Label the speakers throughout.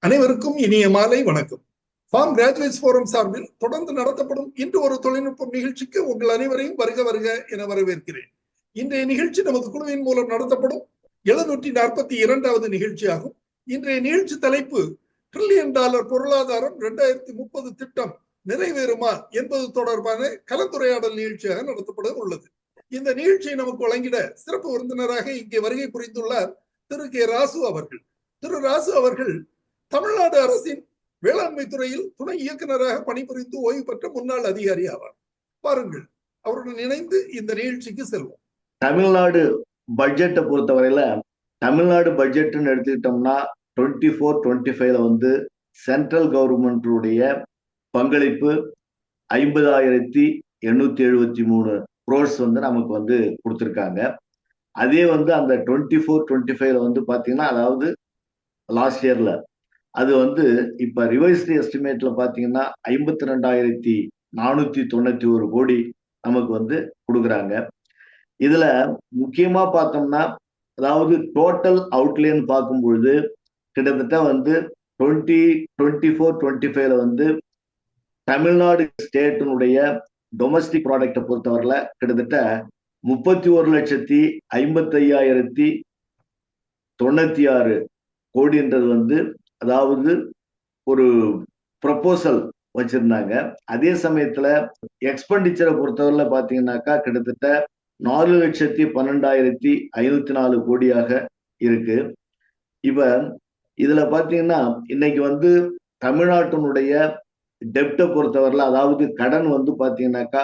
Speaker 1: அனைவருக்கும் இனிய மாலை வணக்கம். ஃபார்ம் கிராஜுவேட்ஸ் ஃபோரம் சார்பில் தொடர்ந்து நடத்தப்படும் இன்று ஒரு தொழில்நுட்பம் நிகழ்ச்சிக்கு உங்கள் அனைவரையும் வருக வருக என வரவேற்கிறேன். இன்றைய நிகழ்ச்சி நமது குழுவின் மூலம் நடத்தப்படும் 742வது நிகழ்ச்சியாகும். இன்றைய நிகழ்ச்சி தலைப்பு $1 டிரில்லியன் பொருளாதாரம் 2030 திட்டம் நிறைவேறுமா என்பது தொடர்பான கலந்துரையாடல் நிகழ்ச்சியாக நடத்தப்பட உள்ளது. இந்த நிகழ்ச்சியை நமக்கு வழங்கிட சிறப்பு விருந்தினராக இங்கே வருகை புரிந்துள்ளார் திரு கே ராசு அவர்கள். திரு ராசு அவர்கள் தமிழ்நாடு அரசின் வேளாண்மை துறையில் துணை இயக்குநராக பணிபுரிந்து ஓய்வு பெற்ற முன்னாள் அதிகாரி ஆவார். பாருங்கள், அவருடன் இணைந்து இந்த நிகழ்ச்சிக்கு செல்வோம்.
Speaker 2: தமிழ்நாடு பட்ஜெட்டை பொறுத்தவரையில தமிழ்நாடு பட்ஜெட்னு எடுத்துக்கிட்டோம்னா 24-25 சென்ட்ரல் கவர்மெண்ட்டுடைய பங்களிப்பு 50,873 crores நமக்கு கொடுத்திருக்காங்க. அதே அந்த 24-25 பாத்தீங்கன்னா, அதாவது லாஸ்ட் இயர்ல அது இப்ப ரிவைஸ்டு எஸ்டிமேட்ல பாத்தீங்கன்னா 52,491 கோடி நமக்கு கொடுக்குறாங்க. இதுல முக்கியமா பார்த்தோம்னா, அதாவது டோட்டல் அவுட்லேன்னு பார்க்கும்பொழுது கிட்டத்தட்ட 2024-25 தமிழ்நாடு ஸ்டேட்டினுடைய டொமஸ்டிக் ப்ராடக்டை பொறுத்தவரையில கிட்டத்தட்ட 31,55,096 கோடின்றது அதாவது ஒரு ப்ரொபோசல் வச்சிருந்தாங்க. அதே சமயத்துல எக்ஸ்பெண்டிச்சரை பொறுத்தவரையில பாத்தீங்கன்னாக்கா கிட்டத்தட்ட 4,12,504 கோடியாக இருக்கு. இப்ப இதுல பாத்தீங்கன்னா இன்னைக்கு தமிழ்நாட்டினுடைய டெப்டை பொறுத்தவரையில, அதாவது கடன் பாத்தீங்கன்னாக்கா,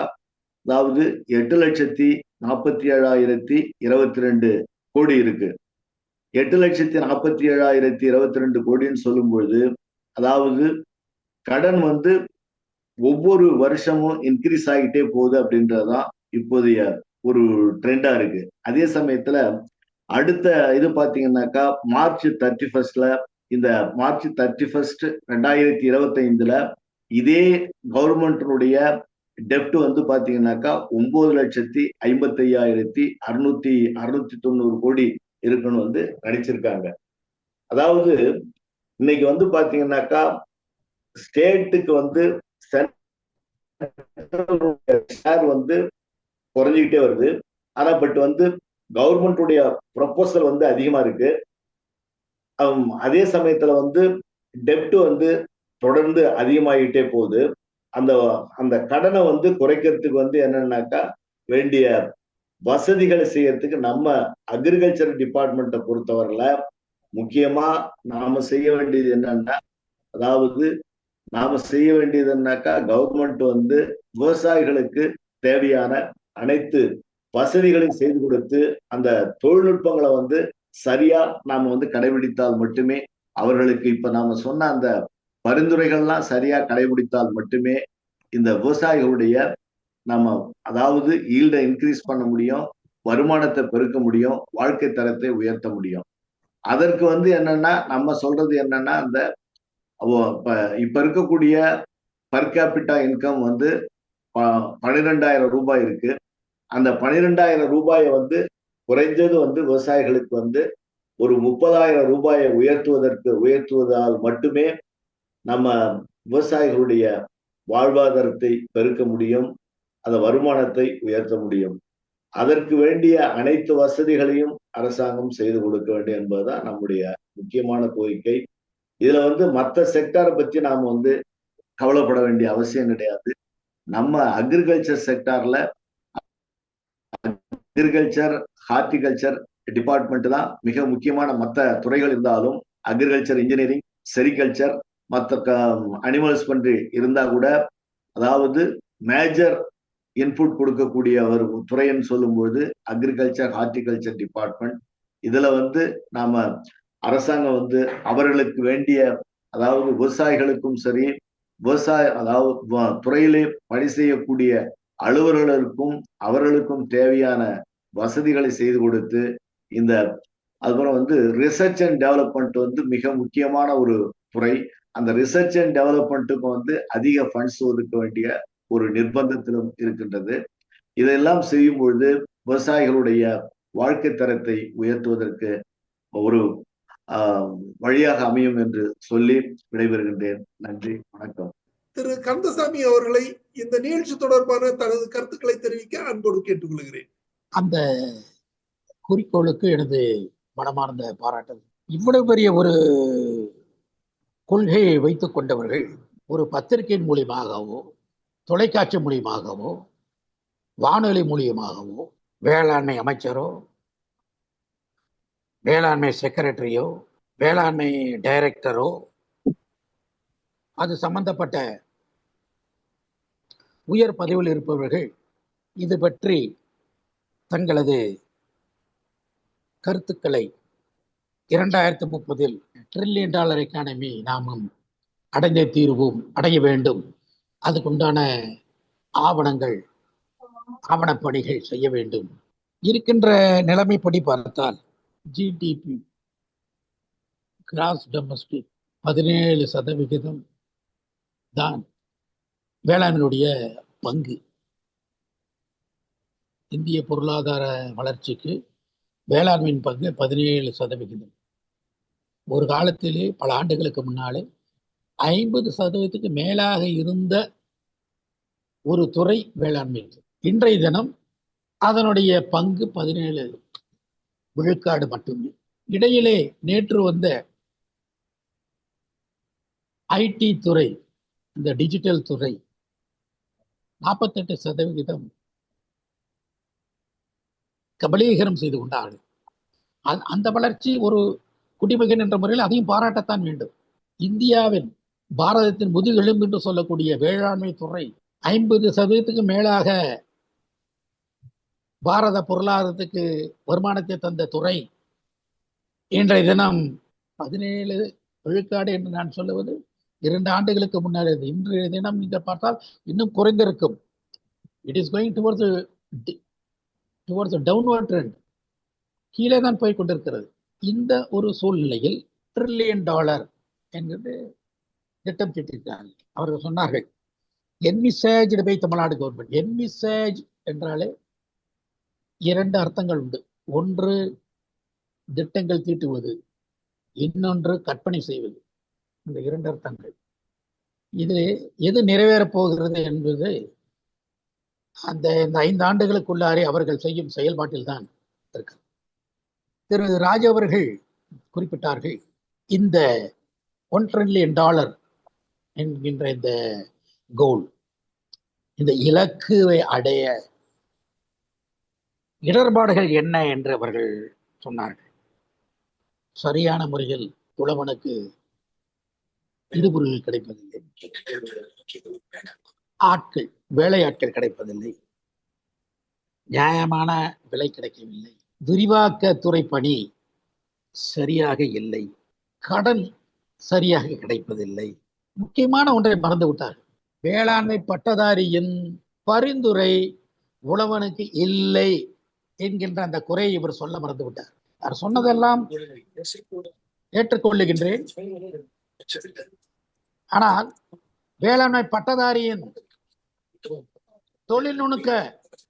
Speaker 2: அதாவது 8,47,022 கோடி இருக்கு. 8,47,022 கோடின்னு சொல்லும்பொழுது, அதாவது கடன் ஒவ்வொரு வருஷமும் இன்க்ரீஸ் ஆகிட்டே போகுது அப்படின்றதுதான் இப்போதைய ஒரு ட்ரெண்டா இருக்கு. அதே சமயத்துல அடுத்த இது பாத்தீங்கன்னாக்கா மார்ச் 31 இந்த மார்ச் 31 2025 இதே கவர்மெண்டினுடைய டெப்ட் பாத்தீங்கன்னாக்கா 9,55,690 கோடி இருக்குன்னு நடிச்சிருக்காங்க. அதாவது இன்னைக்கு பாத்தீங்கன்னாக்கா ஸ்டேட்டுக்கு ஷேர் குறைஞ்சிக்கிட்டே வருது. ஆனா பட் கவர்மெண்டுடைய ப்ரொபோசல் அதிகமா இருக்கு. அதே சமயத்துல டெப்ட் தொடர்ந்து அதிகமாகிட்டே போகுது. அந்த கடனை குறைக்கிறதுக்கு என்னன்னாக்கா வேண்டிய வசதிகளை செய்யறதுக்கு நம்ம அக்ரிகல்ச்சர் டிபார்ட்மெண்ட்டை பொறுத்தவரையில முக்கியமா நாம செய்ய வேண்டியது என்னன்னா, அதாவது நாம செய்ய வேண்டியதுன்னாக்கா கவர்மெண்ட் விவசாயிகளுக்கு தேவையான அனைத்து வசதிகளையும் செய்து கொடுத்து அந்த தொழில்நுட்பங்களை சரியா நாம கடைபிடித்தால் மட்டுமே, அவர்களுக்கு இப்ப நாம சொன்ன அந்த பரிந்துரைகள்லாம் சரியா கடைபிடித்தால் மட்டுமே இந்த விவசாயிகளுடைய நம்ம அதாவது ஈல்டை இன்க்ரீஸ் பண்ண முடியும், வருமானத்தை பெருக்க முடியும், வாழ்க்கை தரத்தை உயர்த்த முடியும். அதற்கு என்னன்னா நம்ம சொல்றது என்னன்னா, அந்த இப்ப இருக்கக்கூடிய பர் கேபிட்டா இன்கம் 12,000 ரூபாய் இருக்கு. அந்த 12,000 ரூபாயை குறைஞ்சது விவசாயிகளுக்கு ஒரு 30,000 ரூபாயை உயர்த்துவதால் மட்டுமே நம்ம விவசாயிகளுடைய வாழ்வாதாரத்தை பெருக்க முடியும், அந்த வருமானத்தை உயர்த்த முடியும். அதற்கு வேண்டிய அனைத்து வசதிகளையும் அரசாங்கம் செய்து கொடுக்க வேண்டும் என்பதுதான் நம்முடைய முக்கியமான கோரிக்கை. இதுல மற்ற செக்டாரை பத்தி நாம கவலைப்பட வேண்டிய அவசியம் கிடையாது. நம்ம அக்ரிகல்ச்சர் செக்டார்ல அக்ரிகல்ச்சர், ஹார்டிகல்ச்சர் டிபார்ட்மெண்ட் தான் மிக முக்கியமான. மற்ற துறைகள் இருந்தாலும் அக்ரிகல்ச்சர், இன்ஜினியரிங், செரிகல்ச்சர், மற்ற அனிமல்ஸ் பற்றி இருந்தா கூட, அதாவது மேஜர் இன்புட் கொடுக்கக்கூடிய ஒரு துறைன்னு சொல்லும்போது அக்ரிகல்ச்சர், ஹார்டிகல்ச்சர் டிபார்ட்மெண்ட். இதுல நாம அரசாங்கம் அவர்களுக்கு வேண்டிய, அதாவது விவசாயிகளுக்கும் சரி, அதாவது துறையிலே பணி செய்யக்கூடிய அலுவலர்களுக்கும் அவர்களுக்கும் தேவையான வசதிகளை செய்து கொடுத்து, இந்த அப்புறம் ரிசர்ச் அண்ட் டெவலப்மெண்ட் மிக முக்கியமான ஒரு துறை. அந்த ரிசர்ச் அண்ட் டெவலப்மெண்ட்டுக்கு அதிக ஃபண்ட்ஸ் ஒதுக்க வேண்டிய ஒரு நிர்பந்தத்திலும் இருக்கின்றது. இதெல்லாம் செய்யும் பொழுது விவசாயிகளுடைய வாழ்க்கை தரத்தை உயர்த்துவதற்கு ஒரு வழியாக அமையும் என்று சொல்லி விடைபெறுகின்றேன். நன்றி, வணக்கம்.
Speaker 1: திரு கந்தசாமி அவர்களை இந்த நிகழ்ச்சி தொடர்பான தனது கருத்துக்களை தெரிவிக்க அன்போடு கேட்டுக்கொள்கிறேன்.
Speaker 3: அந்த குறிக்கோளுக்கு எனது மனமார்ந்த பாராட்டு. இவ்வளவு பெரிய ஒரு கொள்கையை வைத்துக் கொண்டவர்கள் ஒரு பத்திரிகையின் மூலியமாகவோ, தொலைக்காட்சி மூலியமாகவோ, வானொலி மூலியமாகவோ, வேளாண்மை அமைச்சரோ, வேளாண்மை செக்ரட்டரியோ, வேளாண்மை டைரக்டரோ, அது சம்பந்தப்பட்ட உயர் பதவியில் இருப்பவர்கள் இது பற்றி தங்களது கருத்துக்களை 2030 $1 trillion எக்கானமி நாமும் அடைந்தே தீர்வோம், அடைய வேண்டும், அதுக்குண்டான ஆவணப்பணிகள் செய்ய வேண்டும். இருக்கின்ற நிலைமைப்படி பார்த்தால் ஜிடிபி கிராஸ் டொமஸ்டிக் 17% தான் வேளாண்மையுடைய பங்கு. இந்திய பொருளாதார வளர்ச்சிக்கு வேளாண்மையின் பங்கு 17%. ஒரு காலத்திலே பல ஆண்டுகளுக்கு முன்னாலே 50% மேலாக இருந்த ஒரு துறை வேளாண்மை. இன்றைய தினம் அதனுடைய பங்கு 17 விழுக்காடு மட்டுமே. இடையிலே நேற்று வந்த ஐடி துறை, இந்த டிஜிட்டல் துறை 48% கபலீகரம் செய்து கொண்டார்கள். அந்த வளர்ச்சி ஒரு குடிமகன் என்ற முறையில் அதையும் பாராட்டத்தான் வேண்டும். இந்தியாவின் பாரதத்தின் முதுகெலும்பு என்று சொல்லக்கூடிய வேளாண்மை துறை 50% மேலாக பாரத பொருளாதாரத்துக்கு வருமானத்தை தந்த துறை இன்றைய தினம் 17 விழுக்காடு என்று நான் சொல்லுவது 2 ஆண்டுகளுக்கு முன்னாடி. இன்றைய தினம் நீங்கள் பார்த்தால் இன்னும் குறைந்திருக்கும். It is going towards downward trend, கீழே தான் போய் கொண்டிருக்கிறது. இந்த ஒரு சூழ்நிலையில் $1 trillion என்கிறது திட்டம் தீட்டிருக்கிறார்கள். அவர்கள் சொன்னார்கள் என்விசேஜ்டு பை தமிழ்நாடு கவர்மெண்ட். என்விசேஜ் என்றாலே 2 அர்த்தங்கள் உண்டு. ஒன்று திட்டங்கள் தீட்டுவது, இன்னொன்று கற்பனை செய்வது. இந்த 2 அர்த்தங்கள். இதில் எது நிறைவேறப் போகிறது என்பது இந்த 5 ஆண்டுகளுக்குள்ளாரே அவர்கள் செய்யும் செயல்பாட்டில் தான் இருக்கு. திரு ராஜ் அவர்கள் குறிப்பிட்டார்கள், இந்த $1 trillion என்கின்ற இந்த கோல், இந்த இலக்குவை அடைய இடர்பாடுகள் என்ன என்று அவர்கள் சொன்னார்கள். சரியான முறையில் உழவனுக்கு இடுபொருள் கிடைப்பதில்லை, வேலையாட்கள் கிடைப்பதில்லை, நியாயமான விலை கிடைக்கவில்லை, விரிவாக்கத்துறை பணி சரியாக இல்லை, கடன் சரியாக கிடைப்பதில்லை. முக்கியமான ஒன்றை மறந்து விட்டார். வேளாண்மை பட்டதாரியின் பரிந்துரை உழவனுக்கு இல்லை என்கின்ற அந்த குறையை இவர் சொல்ல மறந்து விட்டார். அவர் சொன்னதெல்லாம் ஏற்றுக்கொள்ளுகின்றேன். ஆனால் வேளாண்மை பட்டதாரியின் தொழில் நுணுக்க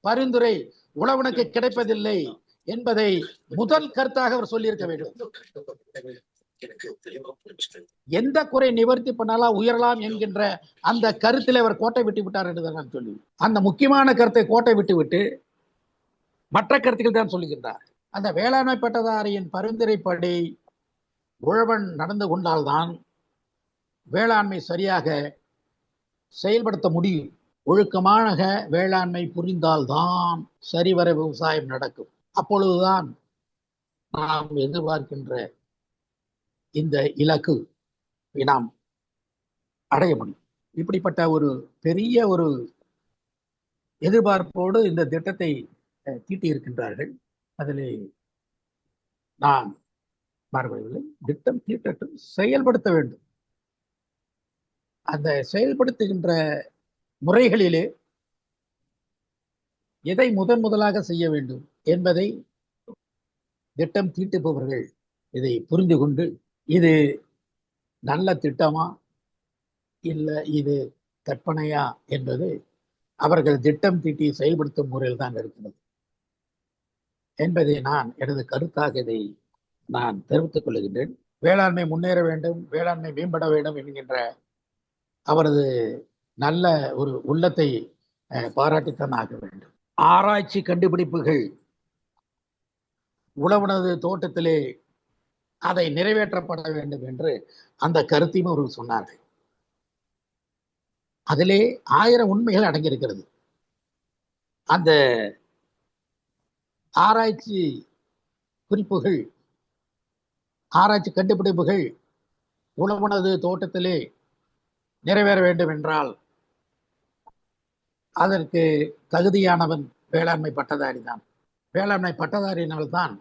Speaker 3: பரிந்துரை உழவனுக்கு கிடைப்பதில்லை என்பதை முதல் கருத்தாக அவர் சொல்லியிருக்க வேண்டும். எந்த குறை நிவர்த்தி பண்ணாலும் உயரலாம் என்கின்ற அந்த கருத்தில் அவர் கோட்டை விட்டு விட்டார் என்று நான் சொல்லி, அந்த முக்கியமான கருத்தை கோட்டை விட்டு மற்ற கருத்துக்கள் தான் சொல்லுகின்றார். அந்த வேளாண்மை பட்டதாரியின் பரிந்துரைப்படி உழவன் நடந்து கொண்டால்தான் வேளாண்மை சரியாக செயல்படுத்த முடியும். ஒழுக்கமான வேளாண்மை புரிந்தால்தான் சரிவர விவசாயம் நடக்கும். அப்பொழுதுதான் நாம் எதிர்பார்க்கின்ற இந்த இலக்கு நாம் அடைய முடியும். இப்படிப்பட்ட ஒரு பெரிய ஒரு எதிர்பார்ப்போடு இந்த திட்டத்தை தீட்டி இருக்கின்றார்கள். அதில் நான் மாறுபடவில்லை. திட்டம் தீட்டட்டும், செயல்படுத்த வேண்டும். அந்த செயல்படுத்துகின்ற முறைகளிலே எதை முதலாக செய்ய வேண்டும் என்பதை திட்டம் தீட்டுபவர்கள் இதை புரிந்து கொண்டு, இது நல்ல திட்டமா இல்லை இது கற்பனையா என்பது அவர்கள் திட்டம் தீட்டி செயல்படுத்தும் முறையில் தான் இருக்கிறது என்பதை நான் எனது கருத்தாக இதை நான் தெரிவித்துக் கொள்கின்றேன். வேளாண்மை முன்னேற வேண்டும், வேளாண்மை மேம்பட வேண்டும் என்கின்ற அவரது நல்ல ஒரு உள்ளத்தை பாராட்டித்தான் ஆக வேண்டும். ஆராய்ச்சி கண்டுபிடிப்புகள் உழவனது தோட்டத்திலே அதை நிறைவேற்றப்பட வேண்டும் என்று அந்த கருத்தையும் அவர்கள் சொன்னார்கள். அதிலே 1000 உண்மைகள் அடங்கியிருக்கிறது. அந்த ஆராய்ச்சி குறிப்புகள், ஆராய்ச்சி கண்டுபிடிப்புகள் உழவனது தோட்டத்திலே நிறைவேற வேண்டும் என்றால் அதற்கு தகுதியானவன் வேளாண்மை பட்டதாரி தான். வேளாண்மை பட்டதாரியினால்தான்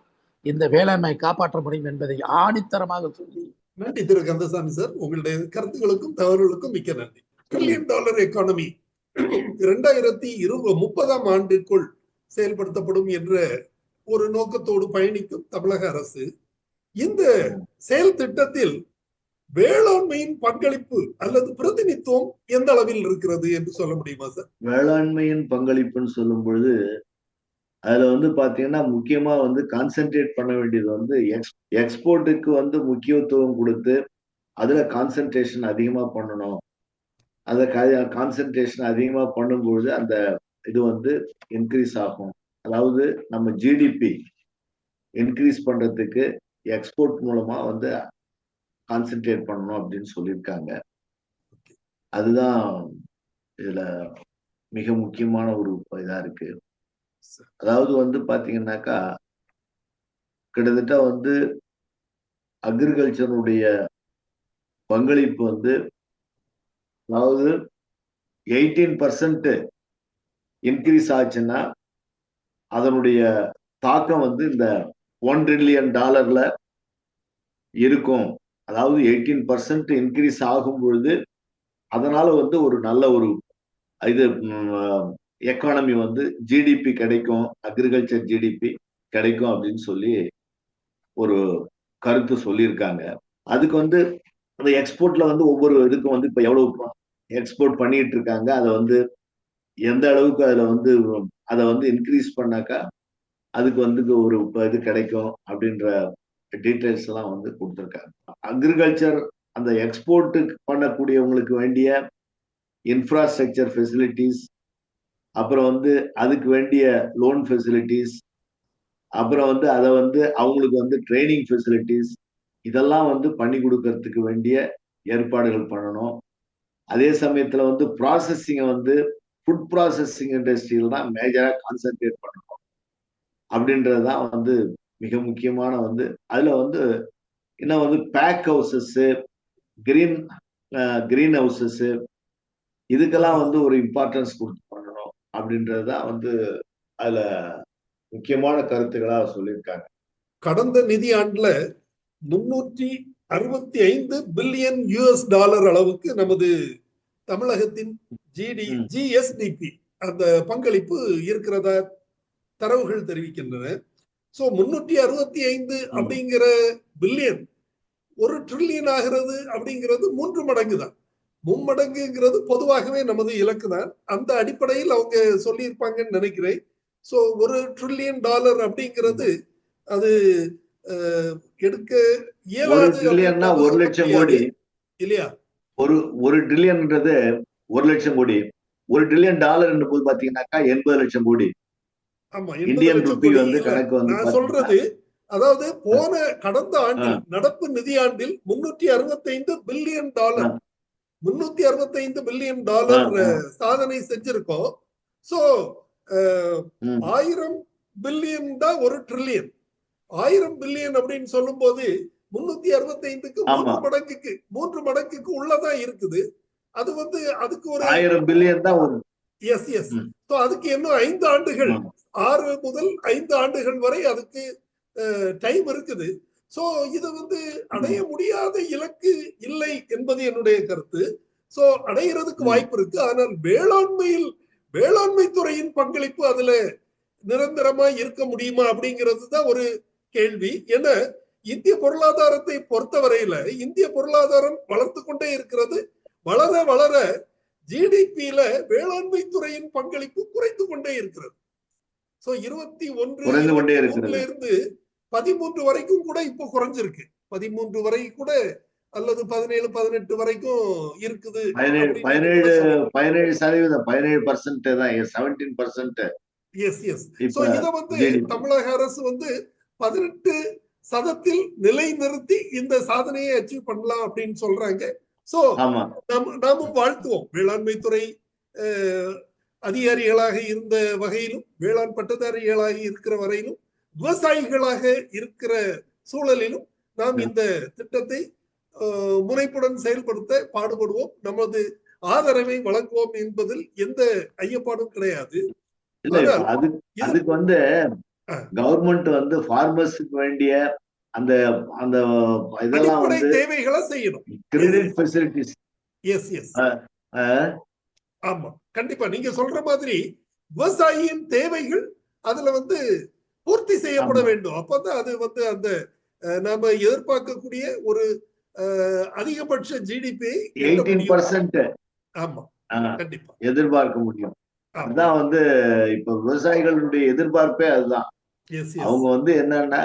Speaker 3: இந்த வேளாண்மை காப்பாற்ற முடியும் என்பதை ஆணித்தரமாக சொல்லி.
Speaker 1: நன்றி திரு கந்தசாமி சார், உங்களுடைய கருத்துக்களுக்கும் தகவல்களுக்கும் மிக்க நன்றி. $1 trillion எக்கானமி 2030 ஆண்டுக்குள் செயல்படுத்தப்படும் என்ற ஒரு நோக்கத்தோடு பயணிக்கும் தமிழக அரசு இந்த செயல் திட்டத்தில் வேளாண்மையின் பங்களிப்பு அல்லது பிரதிநிதித்துவம் எந்த அளவில் இருக்கிறது என்று சொல்ல முடியுமா சார்?
Speaker 2: வேளாண்மையின் பங்களிப்புன்னு சொல்லும் பொழுது அதுல பாத்தீங்கன்னா முக்கியமா கான்சென்ட்ரேட் பண்ண வேண்டியது எக்ஸ்போர்ட்டுக்கு முக்கியத்துவம் கொடுத்து அதுல கான்சென்ட்ரேஷன் அதிகமா பண்ணணும். அத கான்சென்ட்ரேஷன் அதிகமா பண்ணும்பொழுது அந்த இது இன்க்ரீஸ் ஆகும். அதாவது நம்ம ஜிடிபி இன்க்ரீஸ் பண்றதுக்கு எக்ஸ்போர்ட் மூலமா கான்சென்ட்ரேட் பண்ணணும் அப்படின்னு சொல்லியிருக்காங்க. அதுதான் இதுல மிக முக்கியமான ஒரு இதா இருக்கு. அதாவது பாத்தீங்கன்னாக்கா கிட்டத்தட்ட அக்ரிகல்ச்சருடைய பங்களிப்பு அதாவது 18% இன்க்ரீஸ் ஆச்சுன்னா அதனுடைய தாக்கம் இந்த $1 trillion இருக்கும். அதாவது 18% இன்க்ரீஸ் ஆகும் பொழுது அதனால ஒரு நல்ல ஒரு இது எக்கானமி ஜிடிபி கிடைக்கும், அக்ரிகல்ச்சர் ஜிடிபி கிடைக்கும் அப்படின்னு சொல்லி ஒரு கருத்து சொல்லியிருக்காங்க. அதுக்கு அந்த எக்ஸ்போர்ட்ல ஒவ்வொரு இதுக்கும் இப்ப எவ்வளவு எக்ஸ்போர்ட் பண்ணிட்டு இருக்காங்க, அதை எந்த அளவுக்கு அதுல அதை இன்க்ரீஸ் பண்ணாக்கா அதுக்கு ஒரு இது கிடைக்கும் அப்படின்ற டீட்டெயில்ஸ் எல்லாம் கொடுத்துருக்காங்க. அக்ரிகல்ச்சர் அந்த எக்ஸ்போர்ட் பண்ணக்கூடியவங்களுக்கு வேண்டிய இன்ஃப்ராஸ்ட்ரக்சர் ஃபெசிலிட்டிஸ், அப்புறம் அதுக்கு வேண்டிய லோன் ஃபெசிலிட்டிஸ், அப்புறம் அதை அவங்களுக்கு ட்ரைனிங் ஃபெசிலிட்டிஸ், இதெல்லாம் பண்ணி கொடுக்கறதுக்கு வேண்டிய ஏற்பாடுகள் பண்ணணும். அதே சமயத்துல ப்ராசஸிங்கை ஃபுட் ப்ராசஸிங் இண்டஸ்ட்ரியில தான் மேஜரா கான்சென்ட்ரேட் பண்ணணும் அப்படின்றதுதான் மிக முக்கியமான அதுல இன்னும் பேக் ஹவுசஸ், கிரீன் ஹவுசஸ், இதுக்கெல்லாம் ஒரு இம்பார்ட்டன்ஸ் கொடுத்து பண்ணணும் அப்படின்றதுதான் அதுல முக்கியமான கருத்துக்களா சொல்லியிருக்காங்க.
Speaker 1: கடந்த நிதி ஆண்டுல $365 பில்லியன் அளவுக்கு நமது தமிழகத்தின் ஜிஎஸ்டிபி அந்த பங்களிப்பு இருக்கிறதா தரவுகள் தெரிவிக்கின்றன. சோ 365 அப்படிங்கிற பில்லியன் 1 trillion ஆகிறது அப்படிங்கிறது 3 மடங்கு தான். மும்மடங்குங்கிறது பொதுவாகவே நமது இலக்கு தான். அந்த அடிப்படையில் அவங்க சொல்லியிருப்பாங்கன்னு நினைக்கிறேன். சோ $1 trillion அப்படிங்கிறது அது எடுக்க இயலாது.
Speaker 2: $1 லட்சம் கோடி
Speaker 1: இல்லையா?
Speaker 2: ஒரு ட்ரில்லியன்ன்றது 1 லட்சம் கோடி. $1 trillion போது பாத்தீங்கன்னாக்கா 80 லட்சம் கோடி.
Speaker 1: ஆமா,
Speaker 2: இந்தியன் ரூபி கணக்கு
Speaker 1: நான் சொல்றது அதாவது கடந்த ஆண்டில் நடப்பு நிதி ஆண்டில் $365 பில்லியன் $365 பில்லியன் சாதனை செஞ்சிருக்கோம். சோ 1000 பில்லியன் தான் 1 trillion. 1000 பில்லியன் அப்படின்னு சொல்லும் போது 365க்கு 3 மடங்குக்கு உள்ளதான் இருக்குது. அது அதுக்கு ஒரு
Speaker 2: 1000 பில்லியன் தான் ஒரு
Speaker 1: எஸ். சோ அதுக்கு இன்னும் 5 ஆண்டுகள், 6 முதல் 5 ஆண்டுகள் வரை அதுக்கு டைம் இருக்குது. சோ இது அடைய முடியாத இலக்கு இல்லை என்பது என்னுடைய கருத்து. சோ அடையிறதுக்கு வாய்ப்பு இருக்கு. ஆனால் வேளாண்மை துறையின் பங்களிப்பு அதுல நிரந்தரமா இருக்க முடியுமா அப்படிங்கிறது தான் ஒரு கேள்வி. ஏன்னா இந்திய பொருளாதாரத்தை பொறுத்தவரையில இந்திய பொருளாதாரம் வளர்த்து கொண்டே இருக்கிறது. வளர வளர ஜிடிபியில வேளாண்மை துறையின் பங்களிப்பு குறைந்து கொண்டே இருக்கிறது. சோ 21 இருந்து 13 வரைக்கும் கூட இப்போ குறைஞ்சிருக்கு.
Speaker 2: 13
Speaker 1: வரை கூட அல்லது 17, 18 வரைக்கும் இருக்குது
Speaker 2: 17
Speaker 1: அப்படின்னு கூட சொல்லலாம்.
Speaker 2: 17% தான் 17%.
Speaker 1: S S.
Speaker 2: இப்ப
Speaker 1: சோ இத வந்து
Speaker 2: GDP.
Speaker 1: தமிழக அரசு வந்து 18% நிலை நிறுத்தி இந்த சாதனையை அச்சீவ் பண்ணலாம் அப்படின்னு சொல்றாங்க. சோ
Speaker 2: ஆமா.
Speaker 1: நாமும் வாழ்த்துவோம். வேளாண்மை துறை அதிகாரிகளாக இருந்த வகையிலும், வேளாண் பட்டதாரிகளாக இருக்கிற வரையிலும், விவசாயிகளாக இருக்கிற சூழலிலும் நாம் இந்த திட்டத்தை முனைப்புடன் செயல்படுத்த பாடுபடுவோம். நமது ஆதரவை வழங்குவோம் என்பதில் எந்த ஐயப்பாடும் கிடையாது.
Speaker 2: இல்ல அதுக்கு வந்து கவர்மெண்ட் வந்து ஃபார்மர்ஸுக்கு வேண்டிய அந்த அந்த இதெல்லாம்
Speaker 1: அடிப்படை
Speaker 2: வந்து
Speaker 1: தேவைகளை செய்யணும்.
Speaker 2: Credit facilities.
Speaker 1: Yes yes. ஆமா, கண்டிப்பா நீங்க சொல்ற மாதிரி விவசாயியின் தேவைகள் அதுல வந்து பூர்த்தி செய்யப்பட வேண்டும். அப்பதான் அது வந்து அந்த நாம எதிர்பார்க்கக்கூடிய ஒரு அதிகபட்ச ஜிடிபி
Speaker 2: 18%.
Speaker 1: ஆமா, கண்டிப்பா
Speaker 2: எதிர்பார்க்க முடியும். அதுதான் வந்து இப்ப விவசாயிகளுடைய எதிர்பார்ப்பே அதுதான். அவங்க வந்து என்னன்னா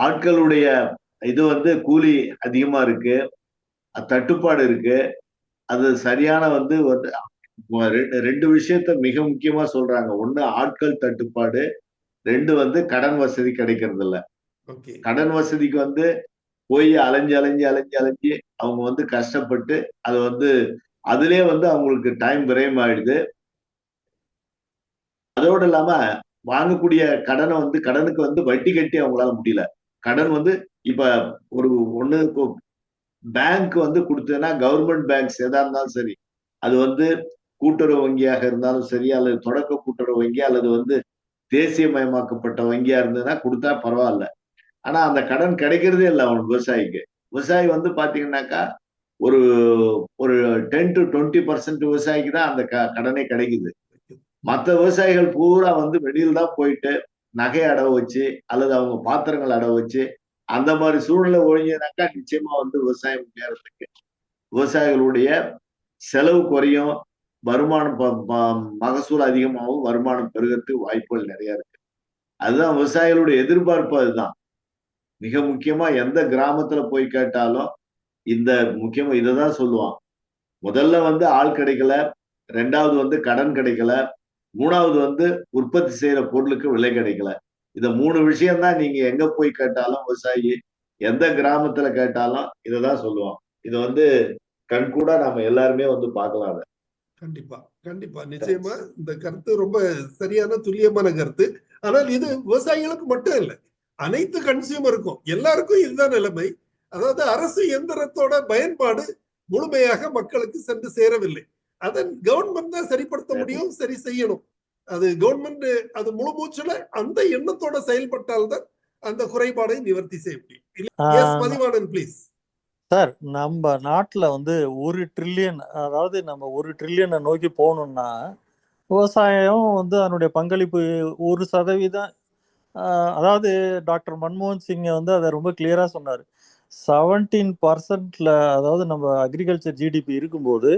Speaker 2: ஆட்களுடைய இது வந்து கூலி அதிகமா இருக்கு, தட்டுப்பாடு இருக்கு. அது சரியான வந்து ரெண்டு விஷயத்த மிக முக்கியமா சொல்றாங்க. ஒண்ணு ஆட்கள் தட்டுப்பாடு, 2 வந்து கடன் வசதி கிடைக்கிறது இல்ல. கடன் வசதிக்கு வந்து போய் அலைஞ்சு அவங்க வந்து கஷ்டப்பட்டு அது வந்து அதுலயே வந்து அவங்களுக்கு டைம் விரயமாயிடுது. அதோடு இல்லாம வாங்கக்கூடிய கடனை வந்து கடனுக்கு வந்து வட்டி கட்டி அவங்களால முடியல. கடன் வந்து இப்ப ஒண்ணு பேங்க் வந்து கொடுத்ததுன்னா கவர்மெண்ட் பேங்க்ஸ் எதா இருந்தாலும் சரி, அது வந்து கூட்டுறவு வங்கியாக இருந்தாலும் சரி, அல்லது தொடக்க கூட்டுறவு வங்கி அல்லது வந்து தேசியமயமாக்கப்பட்ட வங்கியா இருந்ததுன்னா கொடுத்தா பரவாயில்ல. ஆனா அந்த கடன் கிடைக்கிறதே இல்லை அவனுக்கு. விவசாயி வந்து பாத்தீங்கன்னாக்கா ஒரு 10 to 20% விவசாயிக்கு தான் அந்த கடனே கிடைக்குது. மற்ற விவசாயிகள் பூரா வந்து வெளியில தான் போயிட்டு நகை அடவு வச்சு அல்லது அவங்க பாத்திரங்கள் அடவு வச்சு அந்த மாதிரி சூழ்நிலை ஒழிஞ்சதுனாக்கா நிச்சயமா வந்து விவசாயம் முன்னேறதுக்கு விவசாயிகளுடைய செலவு குறையும், வருமானம் மகசூல் அதிகமாகவும் வருமானம் பெருகிறதுக்கு வாய்ப்புகள் நிறைய இருக்கு. அதுதான் விவசாயிகளுடைய எதிர்பார்ப்பு. அதுதான் மிக முக்கியமா எந்த கிராமத்துல போய் கேட்டாலும் இந்த முக்கியமா இததான் சொல்லுவான். முதல்ல வந்து ஆள் கிடைக்கல, 2வது வந்து கடன் கிடைக்கல, 3வது வந்து உற்பத்தி செய்யற பொருளுக்கு விலை கிடைக்கல. இந்த 3 விஷயம் தான் நீங்க எங்க போய் கேட்டாலும் விவசாயி எந்த கிராமத்துல கேட்டாலும் இததான் சொல்லுவான். இத வந்து கண்கூடா நாம எல்லாருமே வந்து பார்க்கலாம்.
Speaker 1: கண்டிப்பா கண்டிப்பா நிச்சயமா இந்த கருத்து ரொம்ப சரியான துல்லியமான கருத்து. ஆனால் இது விவசாயிகளுக்கு மட்டும் இல்லை, அனைத்து கன்சியூமருக்கும் எல்லாருக்கும் இதுதான் நிலைமை. அதாவது அரசு இயந்திரத்தோட பயன்பாடு முழுமையாக மக்களுக்கு சென்று சேரவில்லை. அதன் கவர்மெண்ட் தான் சரிப்படுத்த முடியும், சரி செய்யணும். அது கவர்மெண்ட் அது முழு மூச்சுல அந்த எண்ணத்தோட செயல்பட்டால்தான் அந்த குறைபாடை நிவர்த்தி செய்ய முடியும். பதிவானன் ப்ளீஸ்.
Speaker 4: சார், நம்ம நாட்டுல வந்து 1 ட்ரில்லியன், அதாவது நம்ம 1 ட்ரில்லியனை நோக்கி போகணும்னா விவசாயம் வந்து அதனுடைய பங்களிப்பு 1%. அதாவது டாக்டர் மன்மோகன் சிங் வந்து அதை ரொம்ப கிளியரா சொன்னார். 17%, அதாவது நம்ம அக்ரிகல்ச்சர் ஜிடிபி இருக்கும்போது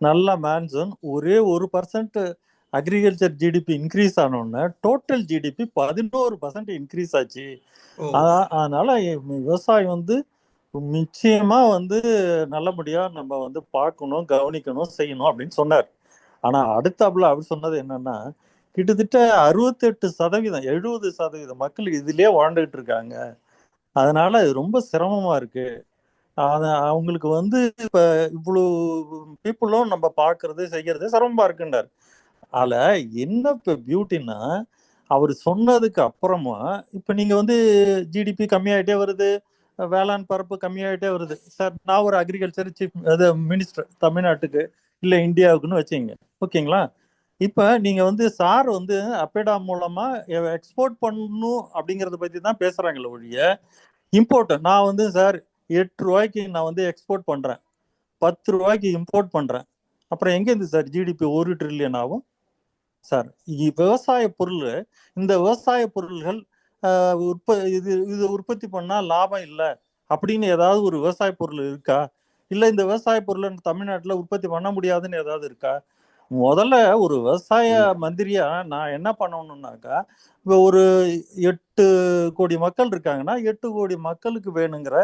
Speaker 4: நல்ல மான்சூன் ஒரே 1% அக்ரிகல்ச்சர் ஜிடிபி இன்க்ரீஸ் ஆனோடனே டோட்டல் ஜிடிபி 11% இன்க்ரீஸ் ஆச்சு. அதனால விவசாயம் வந்து நிச்சயமா வந்து நல்லபடியா நம்ம வந்து பார்க்கணும், கவனிக்கணும், செய்யணும் அப்படின்னு சொன்னார். ஆனா அடுத்தாப்புல அவர் சொன்னது என்னன்னா, கிட்டத்தட்ட 68%, 70% மக்கள் இதுலயே வாழ்ந்துகிட்டு இருக்காங்க. அதனால இது ரொம்ப சிரமமா இருக்கு. அவங்களுக்கு வந்து இப்ப இவ்வளவு பீப்புளும் நம்ம பாக்குறது செய்யறது சிரமமா இருக்குன்றார். அதுல என்ன இப்ப பியூட்டின்னா, அவர் சொன்னதுக்கு அப்புறமா இப்ப நீங்க வந்து ஜிடிபி கம்மியாயிட்டே வருது, வேளாண் பரப்பு கம்மியாயிட்டே வருது. சார், நான் ஒரு அக்ரிகல்ச்சர் சீஃப் மினிஸ்டர் தமிழ்நாட்டுக்கு இல்ல இந்தியாவுக்குன்னு வச்சுங்க, ஓகேங்களா? இப்ப நீங்க வந்து சார் வந்து அப்பேடா மூலமா எக்ஸ்போர்ட் பண்ணணும் அப்படிங்கறத பத்தி தான் பேசுறாங்களே ஒழிய இம்போர்ட் நான் வந்து சார் 8 ரூபாய்க்கு நான் வந்து எக்ஸ்போர்ட் பண்றேன், 10 ரூபாய்க்கு இம்போர்ட் பண்றேன், அப்புறம் எங்க இருந்து சார் ஜிடிபி 1 ட்ரில்லியன் ஆகும் சார்? விவசாய பொருள், இந்த விவசாய பொருள்கள் இது உற்பத்தி பண்ணா லாபம் இல்லை அப்படின்னு ஏதாவது ஒரு விவசாய பொருள் இருக்கா? இல்ல இந்த விவசாய பொருள் தமிழ்நாட்டுல உற்பத்தி பண்ண முடியாதுன்னு ஏதாவது இருக்கா? முதல்ல ஒரு விவசாய மந்திரியா நான் என்ன பண்ணணும்னாக்கா, இப்போ ஒரு 8 கோடி மக்கள் இருக்காங்கன்னா 8 கோடி மக்களுக்கு வேணுங்கிற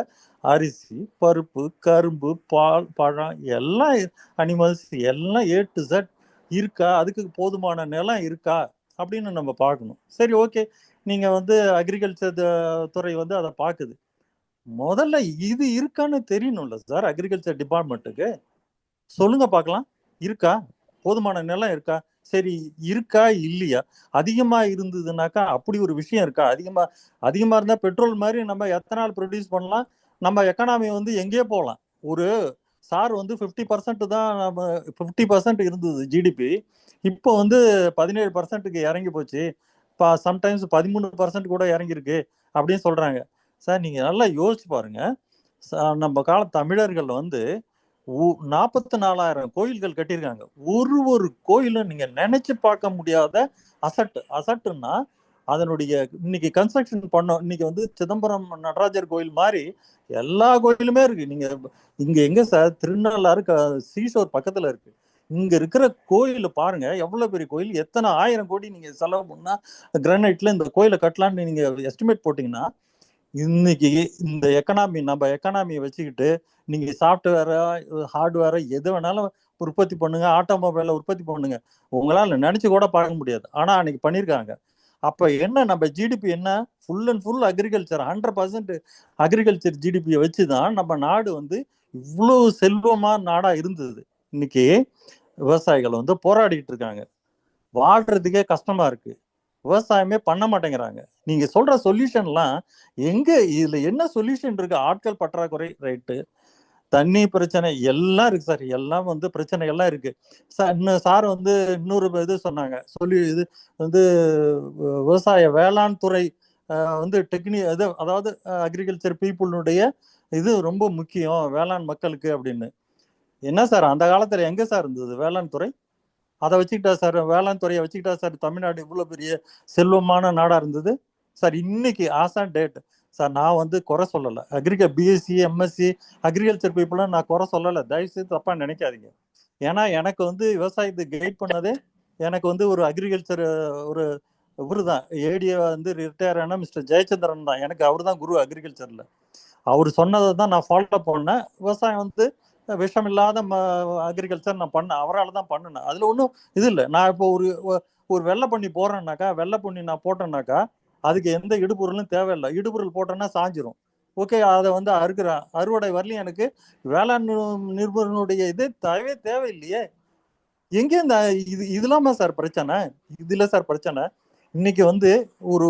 Speaker 4: அரிசி, பருப்பு, கரும்பு, பால், பழம் எல்லாம் அனிமல்ஸ் எல்லாம் A to Z இருக்கா, அதுக்கு போதுமான நிலம் இருக்கா அப்படின்னு நம்ம பார்க்கணும். சரி, ஓகே, நீங்க வந்து அக்ரிகல்ச்சர் துறை வந்து அதை பார்க்குது. முதல்ல இது இருக்கான்னு தெரியணும்ல சார் அக்ரிகல்ச்சர் டிபார்ட்மெண்ட்டுக்கு. சொல்லுங்க பார்க்கலாம், இருக்கா, போதுமான நிலம் இருக்கா? சரி, இருக்கா இல்லையா? அதிகமா இருந்ததுனாக்கா அப்படி ஒரு விஷயம் இருக்கா? அதிகமா இருந்தா பெட்ரோல் மாதிரி நம்ம எத்தனால் ப்ரொடியூஸ் பண்ணலாம், நம்ம எக்கனாமி வந்து எங்கேயே போகலாம். ஒரு சார் வந்து 50% தான், நம்ம 50% இருந்தது ஜிடிபி, இப்போ வந்து 17%க்கு இறங்கி போச்சு, இப்போ சம்டைம்ஸ் 13% கூட இறங்கியிருக்கு அப்படின்னு சொல்றாங்க. சார் நீங்க நல்லா யோசிச்சு பாருங்க. நம்ம கால தமிழர்கள் வந்து 44,000 கோயில்கள் கட்டியிருக்காங்க. ஒரு கோயிலும் நீங்க நினைச்சு பார்க்க முடியாத அசட்டுன்னா அதனுடைய இன்னைக்கு கன்ஸ்ட்ரக்ஷன் பண்ணோம். இன்னைக்கு வந்து சிதம்பரம் நடராஜர் கோயில் மாதிரி எல்லா கோயிலுமே இருக்கு. நீங்க இங்க எங்க சார், திருநள்ளாறு சீஷோர் பக்கத்துல இருக்கு. இங்க இருக்கிற கோயில் பாருங்க, எவ்வளவு பெரிய கோயில், எத்தனை 1000 கோடி நீங்க செலவு பண்ணா கிரானைட்ல இந்த கோயிலை கட்டலாம்னு நீங்க எஸ்டிமேட் போட்டீங்கன்னா, இன்னைக்கு இந்த நம்ம எக்கனாமியை வச்சுக்கிட்டு நீங்க சாஃப்ட்வேரா ஹார்ட்வேரா எது வேணாலும் உற்பத்தி பண்ணுங்க, ஆட்டோமொபைல உற்பத்தி பண்ணுங்க, உங்களால நினைச்சு கூட பார்க்க முடியாது. ஆனா அன்னைக்கு பண்ணிருக்காங்க. அப்ப என்ன, நம்ம ஜிடிபி என்ன, full and full agriculture, 100% agriculture ஜிடிபியை வச்சுதான் நம்ம நாடு வந்து இவ்வளவு செல்வமா நாடா இருந்தது. இன்னைக்கு விவசாயிகள் வந்து போராடிட்டு இருக்காங்க, வாழ்றதுக்கே கஷ்டமா இருக்கு, விவசாயமே பண்ண மாட்டேங்கிறாங்க. நீங்க சொல்ற சொல்யூஷன்லாம் எங்க, இதுல என்ன சொல்யூஷன் இருக்கு? ஆட்கள் பற்றாக்குறை ரைட்டு, தண்ணி பிரச்சனை எல்லாம் இருக்கு சார், எல்லாம் வந்து பிரச்சனை எல்லாம் இருக்கு சார். வந்து இன்னொரு இது சொன்னாங்க, இது வந்து விவசாய வேளாண் துறை வந்து அதாவது அக்ரிகல்ச்சர் பீப்புளுடைய இது ரொம்ப முக்கியம் வேளாண் மக்களுக்கு அப்படின்னு. என்ன சார், அந்த காலத்துல எங்க சார் இருந்தது வேளாண் துறை? அதை வச்சுக்கிட்டா சார், வேளாண் துறையை வச்சுக்கிட்டா சார் தமிழ்நாடு இவ்வளவு பெரிய செல்வமான நாடா இருந்தது சார்? இன்னைக்கு ஆசான் டேட் சார், நான் வந்து குறை சொல்லலை, பிஎஸ்சி எம்எஸ்சி அக்ரிகல்ச்சர் பீப்புளும் நான் குறை சொல்லலை, தயவுசெய்து தப்பா நினைக்காதீங்க. ஏன்னா எனக்கு வந்து விவசாயத்துக்கு கைட் பண்ணதே எனக்கு வந்து ஒரு அக்ரிகல்ச்சர் ஒரு இவரு தான், ஏடிஏ வந்து ரிட்டையர் ஆன மிஸ்டர் ஜெயச்சந்திரன் தான், எனக்கு அவர் தான் குரு அக்ரிகல்ச்சர்ல. அவர் சொன்னதை தான் நான் ஃபாலோ பண்ணேன். விவசாயம் வந்து விஷம் இல்லாத அக்ரிகல்ச்சர் நான் பண்ணேன், அவரால் தான் பண்ணினேன். அதுல ஒன்றும் இது இல்லை. நான் இப்போ ஒரு வெள்ளை பண்ணி போடுறேன்னாக்கா, வெள்ளை பண்ணி நான் போட்டேன்னாக்கா அதுக்கு எந்த இடுபொருளும் தேவையில்லை. இடுபொருள் போட்டேன்னா சாஞ்சிரும். ஓகே, அதை வந்து அறுவடை வரலையும் எனக்கு வேளாண் நிபுணனுடைய இது தேவையில்லையே. எங்கே இந்த இதெல்லாமா சார் பிரச்சனை? இதுல சார் பிரச்சனை. இன்னைக்கு வந்து ஒரு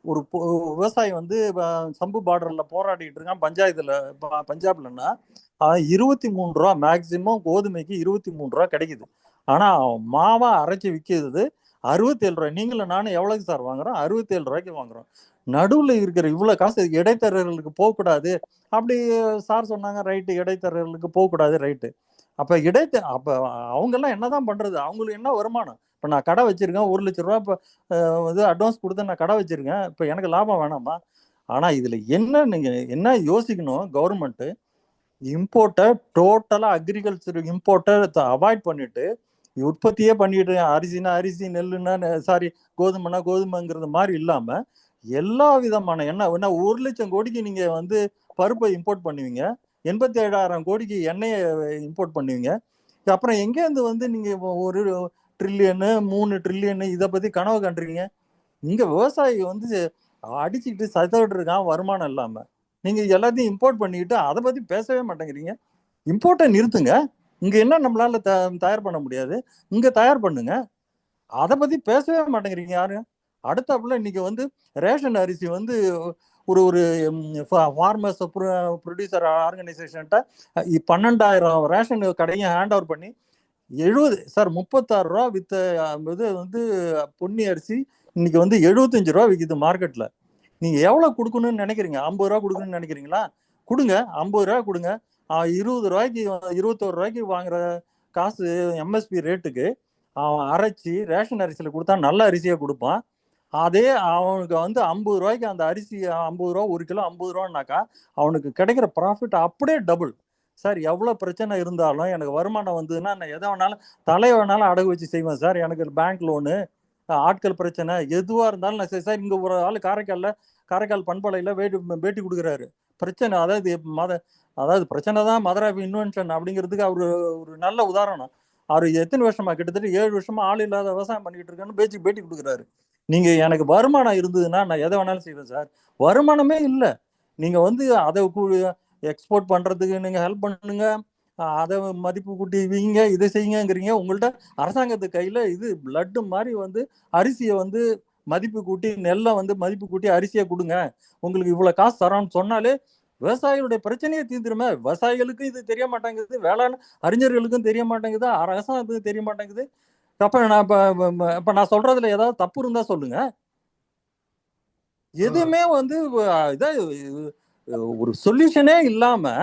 Speaker 4: ஒரு விவசாயி வந்து சம்பு பார்டர்ல போராடிட்டு இருக்கான் பஞ்சாப்லன்னா 23 ரூபா மேக்சிமம் கோதுமைக்கு 23 ரூபா கிடைக்குது. ஆனா மாவா அரைச்சி விற்கிறது 67 ரூபாய். நீங்களும் நானும் எவ்வளவுக்கு சார் வாங்குறோம்? 67 ரூபாய்க்கு வாங்குறோம். நடுவுல இருக்கிற இவ்வளவு காசு இடைத்தரகர்களுக்கு போகக்கூடாது அப்படி சார் சொன்னாங்க. ரைட்டு, இடைத்தரகர்களுக்கு போகக்கூடாது, ரைட்டு. அப்ப அவங்க எல்லாம் என்னதான் பண்றது? அவங்களுக்கு என்ன வருமானம்? இப்ப நான் கடை வச்சிருக்கேன், 1 லட்சம் ரூபாய் இப்ப இது அட்வான்ஸ் கொடுத்து நான் கடை வச்சிருக்கேன், இப்ப எனக்கு லாபம் வேணாமா? ஆனா இதுல நீங்க என்ன யோசிக்கணும், கவர்மெண்ட் இம்போர்ட்டை டோட்டலா அக்ரிகல்ச்சர் இம்போர்ட்டை அவாய்ட் பண்ணிட்டு உற்பத்தியே பண்ணிட்டு, அரிசினா அரிசி, நெல்லுன்னா கோதுமைனா கோதுமைங்கிறது மாதிரி இல்லாம எல்லா விதமான என்ன 1 லட்சம் கோடிக்கு நீங்க வந்து பருப்பை இம்போர்ட் பண்ணுவீங்க, 87,000 கோடிக்கு எண்ணெயை இம்போர்ட் பண்ணுவீங்க. அப்புறம் எங்கேருந்து வந்து நீங்க 1 ட்ரில்லியனு 3 ட்ரில்லியனு இதை பத்தி கனவு கண்டுறீங்க? இங்க விவசாயி வந்து அடிச்சுக்கிட்டு சதவிட்டு இருக்கான் வருமானம் இல்லாம. நீங்க எல்லாத்தையும் இம்போர்ட் பண்ணிக்கிட்டு அதை பத்தி பேசவே மாட்டேங்கிறீங்க. இம்போர்ட்டை நிறுத்துங்க. இங்க என்ன நம்மளால தயார் பண்ண முடியாது, இங்க தயார் பண்ணுங்க. அதை பத்தி பேசவே மாட்டேங்கிறீங்க யாரு. அடுத்தாப்புல இன்னைக்கு வந்து ரேஷன் அரிசி வந்து ஒரு ஃபார்மர்ஸ் ப்ரொடியூசர் ஆர்கனைசேஷன்ட்ட 12,000 ரேஷன் கடையும் ஹேண்ட் ஓவர் பண்ணி 36 ரூபா வித்த இது வந்து பொன்னி அரிசி இன்னைக்கு வந்து 75 ரூபா விற்குது மார்க்கெட்ல. நீங்க எவ்வளவு கொடுக்கணும்னு நினைக்கிறீங்க? 50 ரூபா கொடுக்கணும்னு நினைக்கிறீங்களா? கொடுங்க, 50 ரூபா கொடுங்க. 20 ரூபாய்க்கு 21 ரூபாய்க்கு வாங்குற காசு எம்எஸ்பி ரேட்டுக்கு அவன் அரைச்சி ரேஷன் அரிசியில கொடுத்தா நல்ல அரிசியா கொடுப்பான். அதே அவனுக்கு வந்து 50 ரூபாய்க்கு அந்த அரிசி 50 ரூபா 1 கிலோ 50 ரூபான்னாக்கா அவனுக்கு கிடைக்கிற ப்ராஃபிட் அப்படியே டபுள். சார் எவ்வளவு பிரச்சனை இருந்தாலும் எனக்கு வருமானம் வந்ததுன்னா நான் எதை வேணாலும் தலையை வேணாலும் அடகு வச்சு செய்வேன் சார். எனக்கு பேங்க் லோனு, ஆட்கள் பிரச்சனை எதுவா இருந்தாலும் நான் சார். இங்க ஒரு ஆள் காரைக்கால் பண்பலையில பேட்டி கொடுக்குறாரு. பிரச்சனை அதாவது பிரச்சனை தான் மதர் ஆஃப் இன்வென்ஷன் அப்படிங்கிறதுக்கு அவரு ஒரு நல்ல உதாரணம். அவர் எத்தனை வருஷமா, கிட்டத்தட்ட 7 வருஷமா ஆள் இல்லாத விவசாயம் பண்ணிட்டு இருக்கேன்னு பேட்டி கொடுக்குறாரு. நீங்க எனக்கு வருமானம் இருந்ததுன்னா நான் எதை வேணாலும் செய்வேன் சார். வருமானமே இல்லை. நீங்க அதை எக்ஸ்போர்ட் பண்றதுக்கு நீங்க ஹெல்ப் பண்ணுங்க, அதை மதிப்பு கூட்டி வீங்க, இதை செய்யுங்கிறீங்க. உங்கள்ட்ட அரசாங்கத்து கையில இது பிளட் மாதிரி அரிசியை மதிப்பு கூட்டி, நெல்லை மதிப்பு கூட்டி அரிசியை கொடுங்க, உங்களுக்கு இவ்வளவு காசு தரோம்னு சொன்னாலே விவசாயிகளுடைய பிரச்சனையே தீர்ந்துருமே. விவசாயிகளுக்கும் இது தெரிய மாட்டேங்குது, வேளாண் அறிஞர்களுக்கும் தெரிய மாட்டேங்குது, அரசாங்கத்துக்கும் தெரிய மாட்டேங்குது. அப்ப நான் சொல்றதுல ஏதாவது தப்பு இருந்தா சொல்லுங்க. எதுவுமே ஒரு சொல்யூஷனே இல்லாம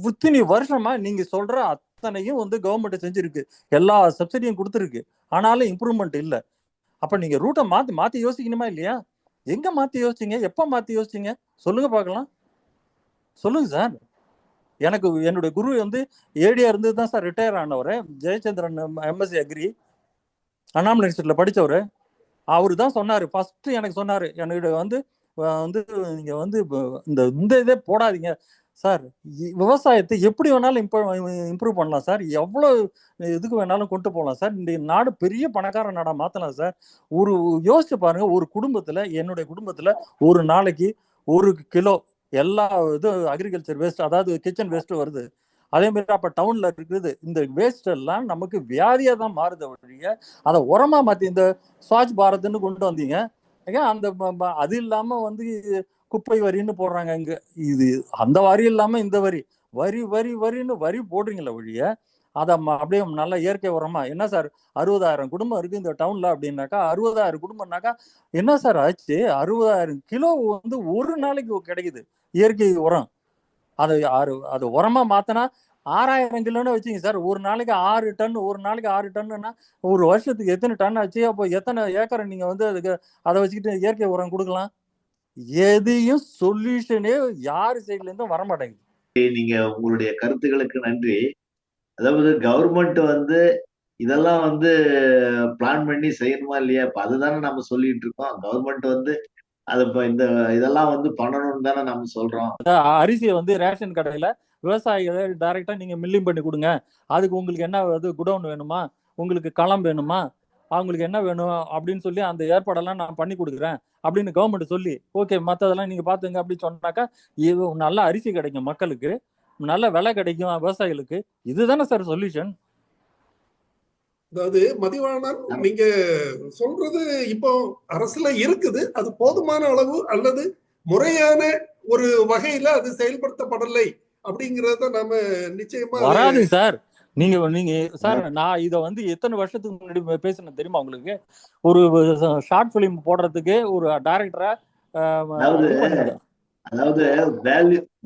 Speaker 4: இத்தனை வருஷமா நீங்க சொல்ற அத்தனையும் கவர்மெண்ட் செஞ்சிருக்கு, எல்லா சப்சிடியும் கொடுத்துருக்கு, ஆனாலும் இம்ப்ரூவ்மெண்ட் இல்ல. அப்ப நீங்க ரூட்டை மாத்தி யோசிக்கணுமா இல்லையா? எங்க மாத்தி யோசிச்சீங்க? எப்ப மாத்தி யோசிச்சீங்க? சொல்லுங்க பாக்கலாம், சொல்லுங்க சார். எனக்கு என்னுடைய குரு ஏடியா இருந்து தான் சார் ரிட்டையர் ஆனவர். ஜெயச்சந்திரன் எம்எஸ்சி அக்ரி அண்ணாமலை யூனிவர்சிட்டியில படிச்சவரு. அவரு தான் சொன்னாரு, ஃபர்ஸ்ட் எனக்கு சொன்னாரு, என்னுடைய நீங்க இந்த இதே போடாதீங்க சார், விவசாயத்தை எப்படி வேணாலும் இம்ப்ரூவ் பண்ணலாம் சார், எவ்வளவு இதுக்கு வேணாலும் கொண்டு போகலாம் சார், இந்த நாடு பெரிய பணக்கார நாடா மாத்தலாம் சார். யோசிச்சு பாருங்க, ஒரு குடும்பத்துல, என்னுடைய குடும்பத்துல ஒரு நாளைக்கு 1 கிலோ எல்லா அக்ரிகல்ச்சர் வேஸ்ட், அதாவது கிச்சன் வேஸ்ட் வருது. அதே மாதிரி அப்ப டவுன்ல இருக்குது இந்த வேஸ்ட் எல்லாம் நமக்கு வியாதியா தான் மாறுத வழிய அதை உரமா மாத்தி இந்த ஸ்வச் பாரத்ன்னு கொண்டு வந்தீங்க. அந்த அது இல்லாம குப்பை வரின்னு போடுறாங்க இங்க. இது அந்த வரி இல்லாம இந்த வரி போடுறீங்களா ஒழிய அதை அப்படியே நல்ல இயற்கை உரமா என்ன சார்? 60,000 குடும்பம் இருக்கு இந்த டவுன்ல அப்படின்னாக்கா, 60,000 குடும்பம்னாக்கா என்ன சார் ஆச்சு? 60,000 கிலோ ஒரு நாளைக்கு கிடைக்குது இயற்கை உரம். அது உரமா மாத்தினா 6,000 கிலோன்னு வச்சுங்க சார். ஒரு நாளைக்கு 6 டன், ஒரு நாளைக்கு 6 டன்னுன்னா ஒரு வருஷத்துக்கு எத்தனை டன் ஆச்சு? அப்போ எத்தனை ஏக்கரை நீங்க அதுக்கு அதை வச்சுக்கிட்டு இயற்கை உரம் கொடுக்கலாம்? எதையும் சொல்யூஷனே யாரு சைட்ல இருந்தும் வர மாட்டேங்குது.
Speaker 2: நீங்க உங்களுடைய கருத்துக்களுக்கு நன்றி. அதாவது கவர்மெண்ட் இதெல்லாம் பிளான் பண்ணி செய்யணுமா இல்லையா? இப்ப அதுதானே நம்ம சொல்லிட்டு இருக்கோம். கவர்மெண்ட் அது இந்த இதெல்லாம் பண்ணணும்னு தானே நம்ம சொல்றோம்.
Speaker 4: அரிசியை ரேஷன் கடையில விவசாயிகளை டைரக்டா நீங்க மில்லிங் பண்ணி கொடுங்க. அதுக்கு உங்களுக்கு என்ன குடவுன் வேணுமா, உங்களுக்கு களம் வேணுமா, அவங்களுக்கு என்ன வேணும் அப்படின்னு சொல்லி அந்த ஏற்பாடெல்லாம் நான் பண்ணி கொடுக்குறேன் அப்படின்னு கவர்மெண்ட் சொல்லி, ஓகே மற்றதெல்லாம் நீங்க பாத்துங்க அப்படின்னு சொன்னாக்கா நல்ல அரிசி கிடைக்கும், மக்களுக்கு நல்ல விலை கிடைக்கும் விவசாயிகளுக்கு. இதுதானே சார் சொல்யூஷன்.
Speaker 1: அதாவது மதிவாணன், நீங்க சொல்றது இப்போ அரசுல இருக்குது, அது போதுமான அளவு அல்லது முறையான ஒரு வகையில அது செயல்படுத்தப்படலை அப்படிங்கறத நாம நிச்சயமா
Speaker 4: வராது சார். நீங்க சார், நான் இதை எத்தனை வருஷத்துக்கு முன்னாடி பேசினேன் தெரியுமா உங்களுக்கு? ஒரு ஷார்ட் பிலிம் போடுறதுக்கு ஒரு டைரக்டரா,
Speaker 2: அதாவது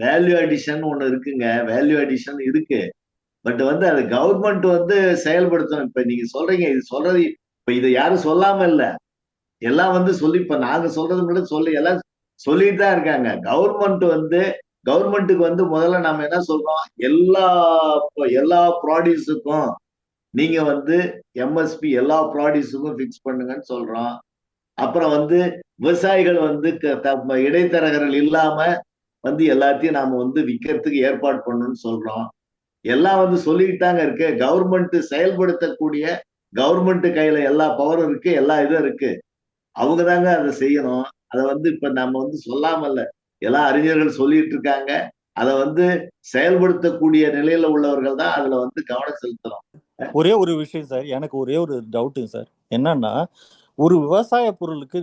Speaker 2: வேல்யூ அடிஷன் ஒண்ணு இருக்குங்க. வேல்யூ அடிஷன் இருக்கு. பட் அது கவர்மெண்ட் செயல்படுத்தணும். இப்ப நீங்க சொல்றீங்க, இது சொல்றது இப்ப இதை யாரும் சொல்லாம இல்ல, எல்லாம் சொல்லி, இப்ப நாங்க சொல்றது மட்டும் சொல்லி எல்லாம் சொல்லிட்டு தான் இருக்காங்க. கவர்மெண்ட்டுக்கு முதல்ல நாம என்ன சொல்றோம், எல்லா ப்ராடியூஸுக்கும் நீங்க எம்எஸ்பி எல்லா ப்ராடியூஸுக்கும் பிக்ஸ் பண்ணுங்கன்னு சொல்றோம். அப்புறம் விவசாயிகள் இடைத்தரகர்கள் இல்லாம எல்லாத்தையும் நாம விற்கிறதுக்கு ஏற்பாடு பண்ணணும்னு சொல்றோம். எல்லாம் சொல்லிட்டு தாங்க இருக்கு. கவர்மெண்ட் செயல்படுத்தக்கூடிய, கவர்மெண்ட் கையில எல்லா பவரும் இருக்கு, எல்லா இதுவும் இருக்கு. அவங்க தாங்க அதை செய்யணும். அதை இப்ப நம்ம சொல்லாம இல்ல, எல்லா அறிஞர்கள் சொல்லிட்டு இருக்காங்க. அதை செயல்படுத்தக்கூடிய நிலையில உள்ளவர்கள் தான் அதுல கவனம் செலுத்தணும்.
Speaker 4: ஒரே ஒரு விஷயம் சார், எனக்கு ஒரே ஒரு டவுட்டுங்க சார். என்னன்னா, ஒரு விவசாய பொருளுக்கு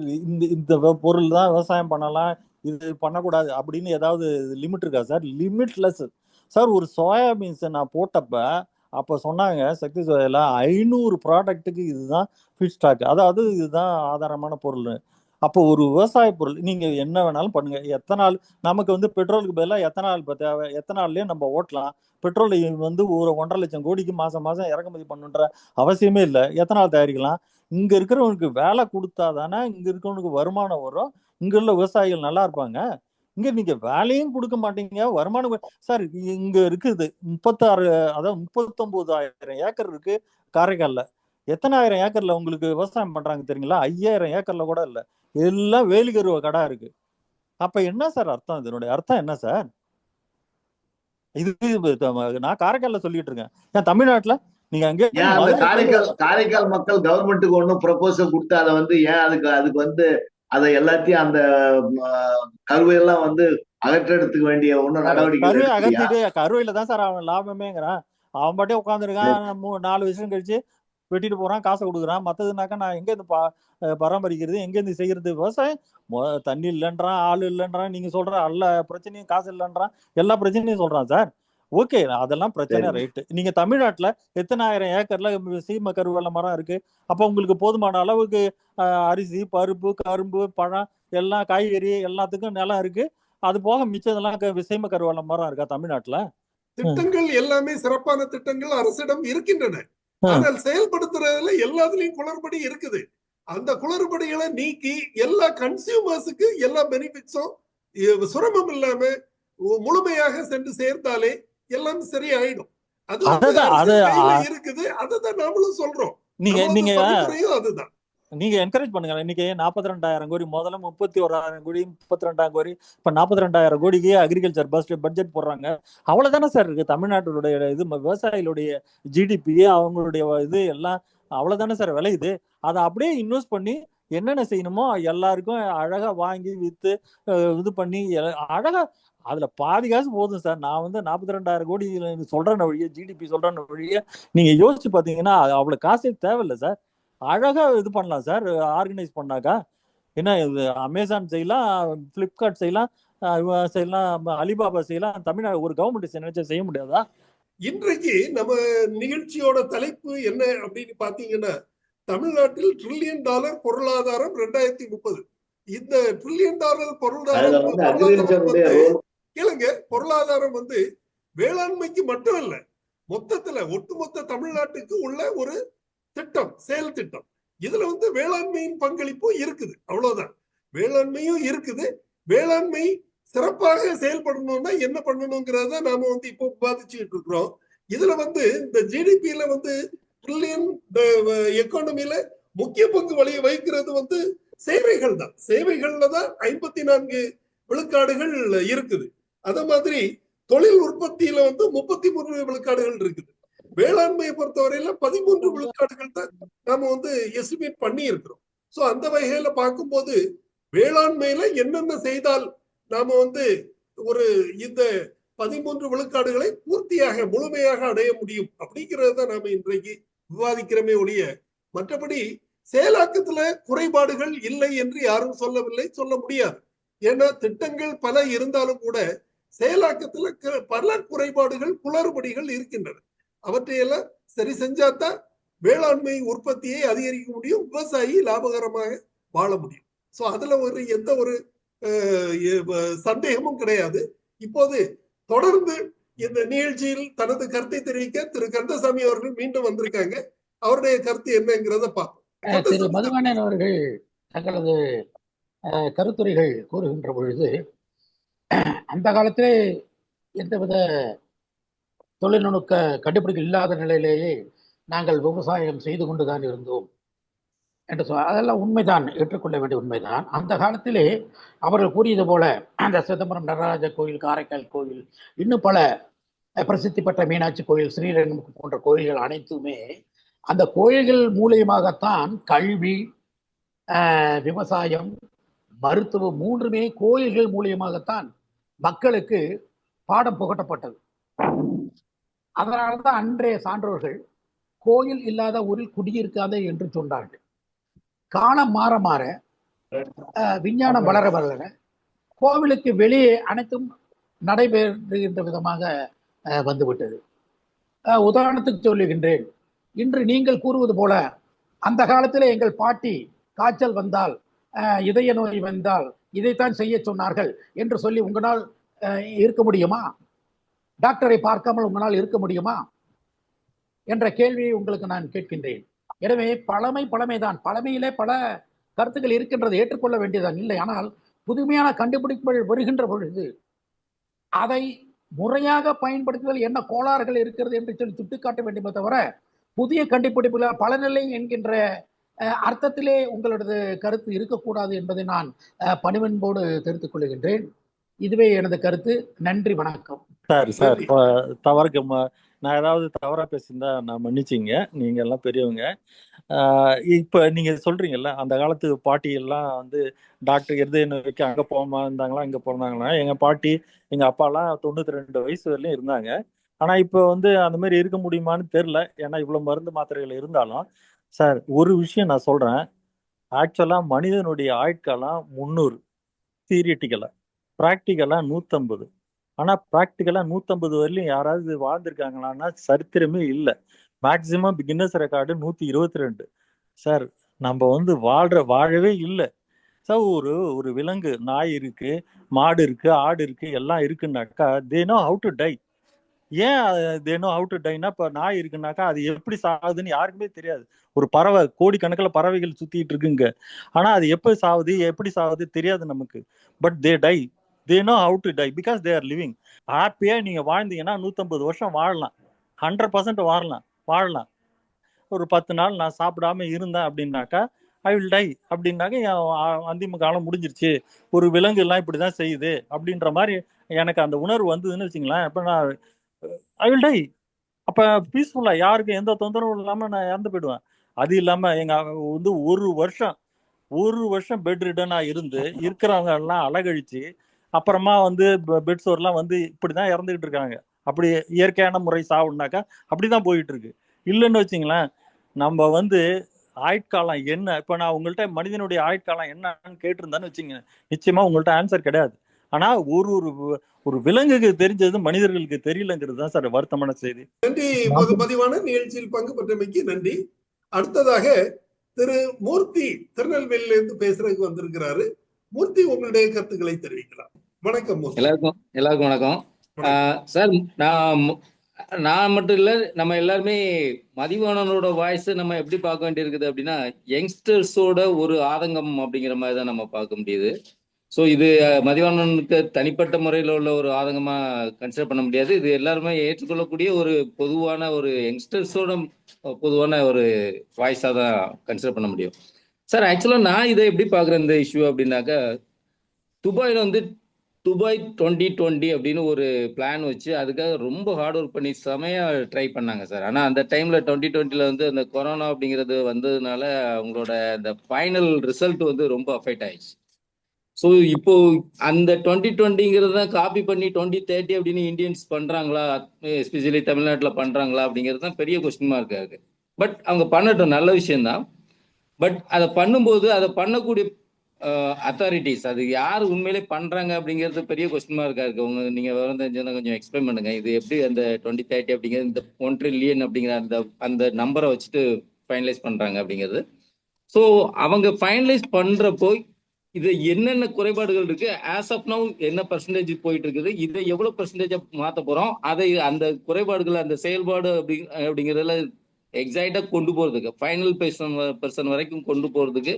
Speaker 4: இந்த பொருள் தான் விவசாயம் பண்ணலாம், இது பண்ணக்கூடாது அப்படின்னு ஏதாவது லிமிட் இருக்கா சார்? Limitless sir. ஒரு சோயாபீன்ஸை நான் போட்டப்ப அப்ப சொன்னாங்க சக்தி சோயால 500 ப்ராடக்ட்டுக்கு இதுதான் ஃபீட் ஸ்டாக், அதாவது இதுதான் ஆதாரமான பொருள். அப்போ ஒரு விவசாய பொருள் நீங்க என்ன வேணாலும் பண்ணுங்க, எத்தனால் நமக்கு பெட்ரோலுக்கு பதிலாக எத்தனால் தேவை, எத்தனாலே நம்ம ஓட்டலாம். பெட்ரோல் ஒரு 1.5 லட்சம் கோடிக்கு மாசம் இறக்குமதி பண்ணுன்ற அவசியமே இல்லை, எத்தனால் தயாரிக்கலாம். இங்க இருக்கிறவனுக்கு வேலை கொடுத்தா தானே இங்க இருக்கிறவனுக்கு வருமானம் வரும், இங்க உள்ள விவசாயிகள் நல்லா இருப்பாங்க. இங்க நீங்க வேலையும் கொடுக்க மாட்டீங்க, வருமானம் சார். இங்க இருக்குது 36, அதாவது 39,000 ஏக்கர் இருக்கு காரைக்கால்ல. எத்தனை ஆயிரம் ஏக்கர்ல உங்களுக்கு விவசாயம் பண்றாங்க தெரியுங்களா? 5000 ஏக்கர்ல கூட இல்ல. எல்லாம் வேலிகருவ கடா இருக்கு. அப்ப என்ன சார் அர்த்தம்? இதனுடைய அர்த்தம் என்ன சார்? இது நான் காரைக்கால்ல சொல்லிட்டு இருக்கேன். ஏன் தமிழ்நாட்டுல நீங்க அங்கே
Speaker 2: ஏன் அந்த காரைக்கால் மக்கள் கவர்மெண்ட்டுக்கு ஒன்னும் ப்ரொபோசல் கொடுத்து அதை ஏன் அதுக்கு அதை எல்லாத்தையும் அந்த கருவையெல்லாம் அகற்றத்துக்கு வேண்டிய ஒன்னும் நடவடிக்கை
Speaker 4: கருவை அகற்றிட்டு கருவையில தான் சார் அவன் லாபமேங்கிறான். அவன் பாட்டே உட்காந்துருக்கான். 4 வருஷம் கழிச்சு வெட்டிட்டு போறான், காசை கொடுக்குறான். மத்ததுனாக்கா நான் எங்க இருந்து பராமரிக்கிறது, எங்க இருந்து செய்யறது? விவசாயம் தண்ணி இல்லைன்றான், ஆள் இல்லைன்றான், நீங்க சொல்ற எல்லா பிரச்சனையும் காசு இல்லைன்றான், எல்லா பிரச்சனையும் சொல்றான் சார். ஓகே, அதெல்லாம் பிரச்சனை ரைட்டு. நீங்க தமிழ்நாட்டுல எத்தனை ஆயிரம் ஏக்கர்ல சீம கருவேல மரம் இருக்கு. அப்ப உங்களுக்கு போதுமான அளவுக்கு அரிசி, பருப்பு, கரும்பு, பழம், எல்லாம் காய்கறி எல்லாத்துக்கும் நிலம் இருக்கு. அது போக மிச்சதெல்லாம் சீம கருவேல மரம் இருக்கா தமிழ்நாட்டுல?
Speaker 1: திட்டங்கள் எல்லாமே சிறப்பான திட்டங்கள் அரசிடம் இருக்கின்றன. ஆனால் செயல்படுத்துறதுல எல்லாத்துலயும் குளறுபடி இருக்குது. அந்த குளறுபடிகளை நீக்கி எல்லா கன்சியூமர்ஸுக்கு எல்லா பெனிஃபிட்ஸும் சிரமம் இல்லாம முழுமையாக சென்று சேர்ந்தாலே எல்லாம் சரியாயிடும். அது இருக்குது. அதுதான் நாமளும் சொல்றோம். அதுதான்
Speaker 4: நீங்க என்கரேஜ் பண்ணுங்க. இன்னைக்கு 42,000 கோடி, முதல்ல 31,000 கோடி, 32,000 கோடி, இப்ப 42,000 கோடிக்கு அக்ரிகல்ச்சர் பட்ஜெட் போடுறாங்க. அவ்வளவுதானே சார் இருக்கு தமிழ்நாட்டுடைய இது விவசாயிகளுடைய ஜிடிபி, அவங்களுடைய இது எல்லாம் அவ்வளவுதானே சார் விளையுது. அதை அப்படியே இன்வெஸ்ட் பண்ணி என்னென்ன செய்யணுமோ எல்லாருக்கும் அழகா வாங்கி வித்து இது பண்ணி அழகா அதுல பாதி காசு போதும் சார். நான் 42,000 கோடி சொல்றேன் வழிய, ஜிடிபி சொல்றேன் வழிய, நீங்க யோசிச்சு பாத்தீங்கன்னா அவ்வளவு காசே தேவையில்லை சார். அழகா இது பண்ணலாம் சார், ஆர்கனைஸ் பண்ணாக்கா. என்ன அமேசான் செய்யலாம், பிளிப்கார்ட் செய்யலாம், அலிபாபா செய்யலாம். தமிழ்நாடு ஒரு கவர்மெண்ட் நினைச்சா செய்ய முடியாதா?
Speaker 1: இன்றைக்கு நம்ம நிகழ்ச்சியோட தலைப்பு என்ன அப்படின்னு பாத்தீங்கன்னா, தமிழ்நாட்டில் $1 trillion பொருளாதாரம் 2030. இந்த $1 trillion பொருளாதாரம் வேளாண்மைக்கு மட்டும் இல்ல, மொத்தத்துல ஒட்டுமொத்த தமிழ்நாட்டுக்கு உள்ள ஒரு திட்டம், செயல் திட்டம். இதுல வேளாண்மையின் பங்களிப்பும் இருக்குது. அவ்வளவுதான், வேளாண்மையும் இருக்குது. வேளாண்மை சிறப்பாக செயல்படணும்னா என்ன பண்ணணுங்கிறத நாம இப்போ விவாதிச்சுட்டு இருக்கிறோம். இதுல இந்த ஜிடிபியில ட்ரில்லியன் எக்கானமில முக்கிய பங்கு வகிக்கிறது சேவைகள் தான். சேவைகள்ல தான் 54 விழுக்காடுகள் இருக்குது. அத மாதிரி தொழில் உற்பத்தியில 33 விழுக்காடுகள் இருக்குது. வேளாண்மையை பொறுத்தவரையில 13 விழுக்காடுகள் தான் நாம எஸ்டிமேட் பண்ணி இருக்கிறோம். சோ அந்த வகையில பார்க்கும்போது வேளாண்மையில என்னென்ன செய்தால் நாம ஒரு இந்த 13 விழுக்காடுகளை பூர்த்தியாக முழுமையாக அடைய முடியும் அப்படிங்கறத நாம இன்றைக்கு விவாதிக்கிறோமே ஒழிய, மற்றபடி செயலாக்கத்துல குறைபாடுகள் இல்லை என்று யாரும் சொல்லவில்லை, சொல்ல முடியாது. ஏன்னா திட்டங்கள் பல இருந்தாலும் கூட செயலாக்கத்துல பல குறைபாடுகள், குளறுபடிகள் இருக்கின்றன. அவற்றையெல்லாம் சரி செஞ்சாதான் வேளாண்மை உற்பத்தியை அதிகரிக்க முடியும், விவசாயி லாபகரமாக வாழ முடியும். சோ அதுல எந்த ஒரு சந்தேகமும் கிடையாது. இப்போது தொடர்ந்து இந்த நிகழ்ச்சியில் தனது கருத்தை தெரிவிக்க திரு கந்தசாமி அவர்கள் மீண்டும் வந்திருக்காங்க. அவருடைய கருத்து என்னங்கிறத பார்ப்போம்.
Speaker 3: திரு மதுவாணன் அவர்கள் தங்களது கருத்துரைகள் கூறுகின்ற பொழுது, அந்த காலத்திலே எந்தவித தொழில்நுட்ப கண்டுபிடிப்பு இல்லாத நிலையிலேயே நாங்கள் விவசாயம் செய்து கொண்டுதான் இருந்தோம் என்று அதெல்லாம் உண்மைதான், ஏற்றுக்கொள்ள வேண்டிய உண்மைதான். அந்த காலத்திலே அவர்கள் கூறியது போல அந்த சிதம்பரம் நடராஜ கோயில், காரைக்கால் கோயில், இன்னும் பல பிரசித்தி பெற்ற மீனாட்சி கோயில், ஸ்ரீரங்கம் போன்ற கோயில்கள் அனைத்துமே அந்த கோயில்கள் மூலியமாகத்தான் கல்வி, விவசாயம், மருத்துவம் மூன்றுமே கோயில்கள் மூலியமாகத்தான் மக்களுக்கு பாடம் புகட்டப்பட்டது. அதனால்தான் அன்றைய சான்றோர்கள் கோயில் இல்லாத ஊரில் குடியிருக்காது என்று சொன்னார்கள். காலம் மாற மாற, விஞ்ஞானம் வளர வளர கோவிலுக்கு வெளியே அனைத்தும் நடைபெறுகின்ற விதமாக வந்துவிட்டது. உதாரணத்துக்கு சொல்லுகின்றேன், இன்று நீங்கள் கூறுவது போல அந்த காலத்தில் எங்கள் பாட்டி காய்ச்சல் வந்தால், இதய நோய் வந்தால் இதைத்தான் செய்ய சொன்னார்கள் என்று சொல்லி உங்களால் இருக்க முடியுமா? டாக்டரை பார்க்காமல் உங்களால் இருக்க முடியுமா என்ற கேள்வியை உங்களுக்கு நான் கேட்கின்றேன். எனவே பழமைதான், பழமையிலே பல கருத்துக்கள் இருக்கின்றது, ஏற்றுக்கொள்ள வேண்டியதான் இல்லை. ஆனால் புதுமையான கண்டுபிடிப்புகள் வருகின்ற பொழுது அதை முறையாக பயன்படுத்துதல் என்ன கோளாறுகள் இருக்கிறது என்று சொல்லி சுட்டிக்காட்ட வேண்டுமே தவிர புதிய கண்டுபிடிப்புகள் பலனில்லை என்கின்ற அர்த்தத்திலே உங்களது கருத்து இருக்கக்கூடாது என்பதை நான் பணிவன்போடு தெரிவித்துக் கொள்கின்றேன். இதுவே எனது கருத்து. நன்றி, வணக்கம்.
Speaker 4: சார் தவறுக்கு நான் ஏதாவது தவறா பேசியிருந்தா நான் மன்னிச்சிங்க, நீங்க எல்லாம் பெரியவங்க. இப்ப நீங்க சொல்றீங்கல்ல, அந்த காலத்து பாட்டி எல்லாம் வந்து டாக்டர் இருதய நோய்க்கு அங்க போகாம இருந்தாங்களா, இங்க போனாங்களா. எங்க பாட்டி எங்க அப்பாலாம் 92 வயசு வரையிலும் இருந்தாங்க. ஆனா இப்ப வந்து அந்த மாதிரி இருக்க முடியுமான்னு தெரியல. ஏன்னா இவ்வளவு மருந்து மாத்திரைகள் இருந்தாலும். சார், ஒரு விஷயம் நான் சொல்றேன். ஆக்சுவலா மனிதனுடைய ஆயுட்காலம் 300 தியரிட்டிக்கலா, பிராக்டிக்கலா 150. ஆனா பிராக்டிக்கலா 150 வரையிலும் யாராவது வாழ்ந்திருக்காங்களான்னா சரித்திரமே இல்லை. Maximum Guinness record 122. சார், நம்ம வந்து வாழவே இல்லை சார். ஒரு விலங்கு, நாய் இருக்கு, மாடு இருக்கு, ஆடு இருக்கு, எல்லாம் இருக்குன்னாக்கா they know how to die. ஏன் தே நோ ஹவு டு டைனா, இப்போ நாய் இருக்குன்னாக்கா அது எப்படி சாகுதுன்னு யாருக்குமே தெரியாது. ஒரு பறவை, கோடிக்கணக்கில் பறவைகள் சுத்திட்டு இருக்குங்க. ஆனா அது எப்போ சாகுது, எப்படி சாகுது தெரியாது நமக்கு. But they tie. They know how to tie because they are living. ஹாப்பியா நீங்க வாழ்ந்தீங்கன்னா 150 வருஷம் வாழலாம். 100% வாழலாம். ஒரு 10 நாள் நான் சாப்பிடாம இருந்தேன் அப்படின்னாக்கா ஐ வில் டை அப்படின்னாக்க என் அந்திம காலம் முடிஞ்சிருச்சு. ஒரு விலங்கு எல்லாம் இப்படிதான் செய்யுது அப்படின்ற மாதிரி எனக்கு அந்த உணர்வு வந்ததுன்னு வச்சுங்களேன். இப்ப நான் ஐ வில் டை. அப்ப பீஸ்ஃபுல்லா யாருக்கும் எந்த தொந்தரவும் இல்லாம நான் இறந்து போயிடுவேன். அது இல்லாம எங்க வந்து ஒரு வருஷம் பெட் ரிட்டனா இருந்து இருக்கிறவங்க எல்லாம் அழகழிச்சு அப்புறமா வந்து பெட் சோர்லாம் வந்து இப்படிதான் இறந்துகிட்டு இருக்காங்க. அப்படி இயற்கையான முறை சாவுனாக்கா அப்படிதான் போயிட்டு இருக்கு. இல்லைன்னு வச்சுங்களேன், நம்ம வந்து ஆயுட்காலம் என்ன, இப்ப நான் உங்கள்கிட்ட மனிதனுடைய ஆயுட்காலம் என்னன்னு கேட்டிருந்தேன்னு வச்சுங்க, நிச்சயமா உங்கள்கிட்ட ஆன்சர் கிடையாது. ஆனா ஒரு ஒரு விலங்குக்கு தெரிஞ்சது மனிதர்களுக்கு தெரியலங்கிறது தான் சார் வருத்தமான செய்தி.
Speaker 1: நன்றி. பதிவான நிகழ்ச்சியில் பங்கு பெற்றமைக்கு நன்றி. அடுத்ததாக திரு மூர்த்தி திருநெல்வேலியிலிருந்து பேசுறதுக்கு வந்திருக்கிறாரு. மூர்த்தி, உங்களுடைய கருத்துக்களை தெரிவிக்கலாம். வணக்கம் மூர்த்தி.
Speaker 5: எல்லாருக்கும் வணக்கம். சார், நான் மட்டும் இல்ல, நம்ம எல்லாருமே மதிவாணனோட வாய்ஸ் நம்ம எப்படி பார்க்க வேண்டியிருக்குது அப்படின்னா, யங்ஸ்டர்ஸோட ஒரு ஆதங்கம் அப்படிங்கிற மாதிரி தான் நம்ம பார்க்க முடியுது. ஸோ இது மதிவாணனுக்கு தனிப்பட்ட முறையில் உள்ள ஒரு ஆதங்கமா கன்சிடர் பண்ண முடியாது. இது எல்லாருமே ஏற்றுக்கொள்ளக்கூடிய ஒரு பொதுவான ஒரு யங்ஸ்டர்ஸோட பொதுவான ஒரு வாய்ஸாக தான் கன்சிடர் பண்ண முடியும். சார், ஆக்சுவலாக நான் இதை எப்படி பார்க்குறேன் இந்த இஷ்யூ அப்படின்னாக்கா, துபாயில் வந்து துபாய் 2020 அப்படின்னு ஒரு பிளான் வச்சு அதுக்காக ரொம்ப ஹார்ட் ஒர்க் பண்ணி செமையா ட்ரை பண்ணாங்க சார். ஆனால் அந்த டைம்ல 2020 வந்து அந்த கொரோனா அப்படிங்கிறது வந்ததுனால அவங்களோட அந்த ஃபைனல் ரிசல்ட் வந்து ரொம்ப அஃபெக்ட் ஆயிடுச்சு. ஸோ இப்போ அந்த 2020 தான் காப்பி பண்ணி 2030 அப்படின்னு இந்தியன்ஸ் பண்றாங்களா, எஸ்பெஷலி தமிழ்நாட்டில் பண்றாங்களா அப்படிங்கிறது தான் பெரிய கொஸ்டின் மார்க் இருக்கு. பட் அவங்க பண்ணட்டும், நல்ல விஷயம்தான். பட் அதை பண்ணும்போது அதை பண்ணக்கூடிய அத்தாரிட்டிஸ், அது யார் உண்மையிலே பண்றாங்க அப்படிங்கிறது பெரிய கொஸ்டின் மார்க்கா இருக்கு. நீங்க விவரம் தெரிஞ்சா கொஞ்சம் எக்ஸ்பிளைன் பண்ணுங்க. இது எப்படி அந்த 2030 அப்படிங்கிறது, இந்த 1 trillion அப்படிங்கிற அந்த நம்பரை வச்சுட்டு ஃபைனலைஸ் பண்றாங்க அப்படிங்கிறது. ஸோ அவங்க ஃபைனலைஸ் பண்றப்போ இது என்னென்ன குறைபாடுகள் இருக்கு, ஆஸ் ஆஃப் நவ் என்ன பர்சன்டேஜ் போயிட்டு இருக்குது, இதை எவ்வளவு பர்சன்டேஜா மாத்த போறோம், அதை அந்த குறைபாடுகள் அந்த செயல்பாடு அப்படிங்கிறதுல எக்ஸாக்டா கொண்டு போறதுக்கு, ஃபைனல் பர்சன் வரைக்கும் கொண்டு போறதுக்கு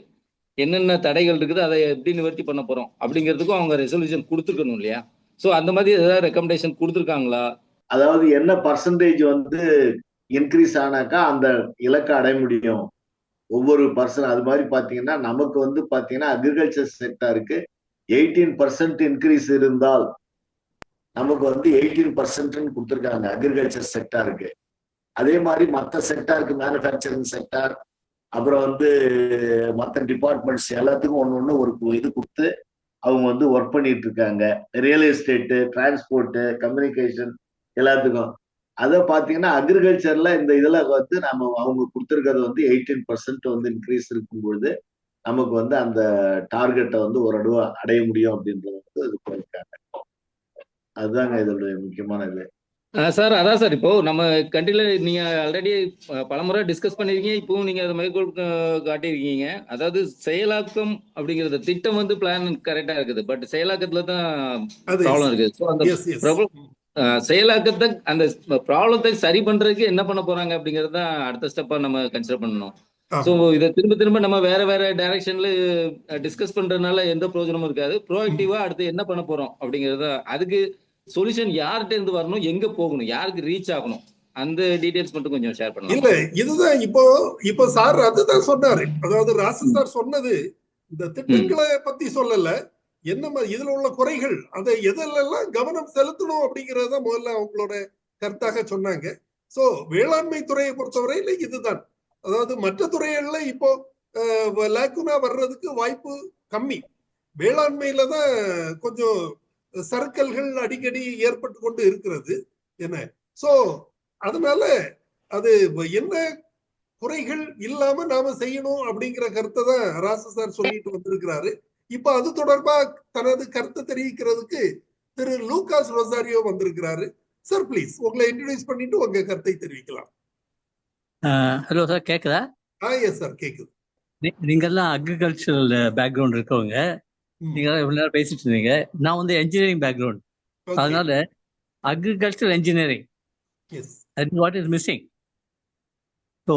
Speaker 5: என்னென்ன தடைகள் இருக்குது, அதை எப்படி நிவர்த்தி பண்ண போறோம் அப்படிங்கிறதுக்கும் அவங்க ரெசல்யூஷன் கொடுத்துருக்கணும் இல்லையா? ஸோ அந்த மாதிரி ஏதாவது ரெக்கமெண்டேஷன் கொடுத்துருக்காங்களா?
Speaker 2: அதாவது என்ன பர்சன்டேஜ் வந்து இன்க்ரீஸ் ஆனாக்கா அந்த இலக்கை அடைய முடியும் ஒவ்வொரு பர்சன். அது மாதிரி பாத்தீங்கன்னா நமக்கு வந்து பாத்தீங்கன்னா அக்ரிகல்ச்சர் செக்டாருக்கு 18% இன்க்ரீஸ் இருந்தால் நமக்கு வந்து 18% கொடுத்துருக்காங்க அக்ரிகல்ச்சர் செக்டாருக்கு. அதே மாதிரி மற்ற செக்டாருக்கு, மேனுஃபேக்சரிங் செக்டார், அப்புறம் வந்து மற்ற டிபார்ட்மெண்ட்ஸ் எல்லாத்துக்கும் ஒன்று ஒரு இது கொடுத்து அவங்க வந்து ஒர்க் பண்ணிட்டு இருக்காங்க. ரியல் எஸ்டேட்டு, டிரான்ஸ்போர்ட்டு, கம்யூனிகேஷன் எல்லாத்துக்கும். அதை பார்த்தீங்கன்னா அக்ரிகல்ச்சர்ல இந்த இதுல வந்து நம்ம அவங்க கொடுத்துருக்கிறது வந்து 18% வந்து இன்க்ரீஸ் இருக்கும் பொழுது நமக்கு வந்து அந்த டார்கெட்டை வந்து ஓரளவு அடைய முடியும் அப்படின்றது வந்து இது பண்ணிருக்காங்க. அதுதாங்க இதோட முக்கியமான இது.
Speaker 5: சார், அதான் சார், இப்போ நம்ம கண்ட்ரில நீங்க ஆல்ரெடி பலமுறை டிஸ்கஸ் பண்ணிருக்கீங்க, இப்பவும் நீங்க அதை மேற்கோள் காட்டியிருக்கீங்க. அதாவது செயலாக்கம் அப்படிங்கிறது திட்டம் வந்து பிளான் கரெக்டா இருக்குது, பட் செயலாக்கத்துல தான் ப்ராப்ளம் இருக்குது. ஸோ அந்த செயலாக்கத்தை, அந்த ப்ராப்ளத்தை சரி பண்றதுக்கு என்ன பண்ண போறாங்க அப்படிங்கிறது தான் அடுத்த ஸ்டெப்பா நம்ம கன்சிடர் பண்ணணும்.
Speaker 1: ஆமா.
Speaker 5: ஸோ இதை திரும்ப திரும்ப நம்ம வேற வேற டைரக்ஷன்ல டிஸ்கஸ் பண்றதுனால எந்த பிரயோஜனமும் இருக்காது. ப்ரோஆக்டிவா அடுத்து என்ன பண்ண போறோம் அப்படிங்கறத, அதுக்கு சொல்யூஷன் யார்கிட்ட இருந்து வரணும், எங்க போகணும், யாருக்கு ரீச் ஆகணும், அந்த டீடைல்ஸ் மட்டும் கொஞ்சம் ஷேர்
Speaker 1: இல்ல
Speaker 5: பண்ணலாம்.
Speaker 1: இதுதான் இப்போ சார் அதுதான் சொன்னாரு. அதாவது ராசு
Speaker 5: ம்.
Speaker 1: சார் சொன்னது இந்த
Speaker 5: ம்.
Speaker 1: திட்டங்களை பத்தி சொல்லல, என்ன இதுல உள்ள குறைகள், அதை எதெல்லாம் கவனம் செலுத்தணும் அப்படிங்கறத முதல்ல அவங்களோட கருத்தாக சொன்னாங்க. சோ வேளாண்மை துறையை பொறுத்தவரையில இதுதான். அதாவது மற்ற துறைகள்ல இப்போ லேக்குனா வர்றதுக்கு வாய்ப்பு கம்மி. வேளாண்மையில தான் கொஞ்சம் சறுக்கல்கள் அடிக்கடி ஏற்பட்டு கொண்டு இருக்கிறது என்ன. சோ அதனால அது என்ன குறைகள் இல்லாம நாம செய்யணும் அப்படிங்கிற கருத்தை தான் ராசு சார் சொல்லிட்டு வந்திருக்கிறாரு. இப்ப அது தொடர்பா தனது கருத்தை தெரிவிக்கிறதுக்கு திரு லூகாஸ் ரொசாரியோ வந்திருக்கிறாரு. சார் ப்ளீஸ் உங்களை இன்ட்ரோடியூஸ் பண்ணிட்டு உங்க கருத்தை தெரிவிக்கலாம்.
Speaker 6: ஹலோ சார், கேட்குதா?
Speaker 1: எஸ் சார் கேக்குது.
Speaker 6: நீங்கெல்லாம் அக்ரிகல்ச்சரல் பேக்ரவுண்ட் இருக்கவங்க,
Speaker 1: ம்.
Speaker 6: நீங்க இவ்வளவு நேரம் பேசிட்டு இருந்தீங்க. நான் வந்து என்ஜினியரிங் பேக்ரவுண்ட்,
Speaker 1: Okay.
Speaker 6: அதனால agricultural engineering
Speaker 1: Yes.
Speaker 6: What is missing. So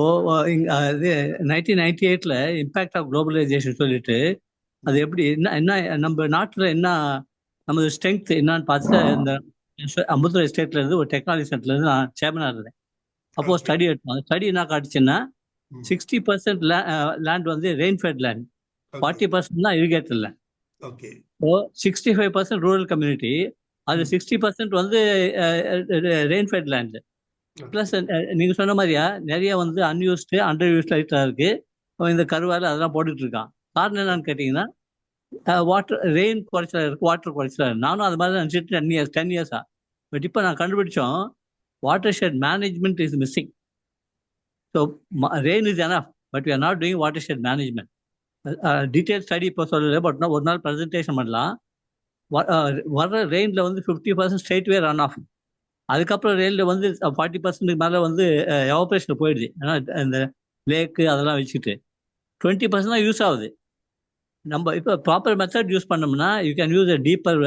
Speaker 6: 1998ல இம்பேக்ட் ஆஃப் குளோபலைசேஷன் சொல்லிட்டு அது எப்படி என்ன என்ன நம்ம நாட்டில் என்ன நமது ஸ்ட்ரென்த் என்னன்னு பார்த்துட்டு இந்த அம்புத்துறை ஸ்டேட்ல இருந்து ஒரு டெக்னாலஜி சென்டர்ல இருந்து நான் சேர்மனா இருந்தேன். அப்போ
Speaker 1: Okay.
Speaker 6: ஸ்டடி எடுத்தோம். ஸ்டடி என்ன காட்டுச்சுன்னா
Speaker 1: ம்.
Speaker 6: 60% லேண்ட் வந்து ரெயின்ஃபெட் லேண்ட்,
Speaker 1: Okay.
Speaker 6: 40% தான் irrigated land.
Speaker 1: Okay.
Speaker 6: So 65% rural community, அது
Speaker 1: ம்.
Speaker 6: 60% வந்து ரெயின்ஃபெட் லேண்ட்.
Speaker 1: Okay.
Speaker 6: ப்ளஸ் நீங்க சொன்ன மாதிரியா நிறைய வந்து அன்யூஸ்டு அண்டர் யூஸ்ட் லைட்டா இருக்கு. இந்த கருவால அதெல்லாம் போட்டுட்டு இருக்கான். காரணம் என்னன்னு கேட்டீங்கன்னா வாட்டர் ரெயின் குறைச்சலா இருக்கு, வாட்டர் குறைச்சலா இருக்கு. நானும் அது மாதிரி நினச்சிட்டு 10 இயர்ஸா. பட் இப்போ நான் கண்டுபிடிச்சோம் watershed management is missing. So rain is enough, but we are not doing watershed management. Detail study இப்போ சொல்லலை, பட் ஒரு நாள் ப்ரெசன்டேஷன் பண்ணலாம். வர்ற ரெயின்ல வந்து 50% ஸ்ட்ரெயிட் வே ரன் ஆஃப். அதுக்கப்புறம் ரெயின்ல வந்து 40% மேலே வந்து எவாபரேஷன் போயிடுது. ஏன்னா இந்த லேக்கு அதெல்லாம் வச்சுட்டு 20% தான் யூஸ் ஆகுது. நம்ம இப்போ ப்ராப்பர் மெத்தட் யூஸ் பண்ணோம்னா you can use a deeper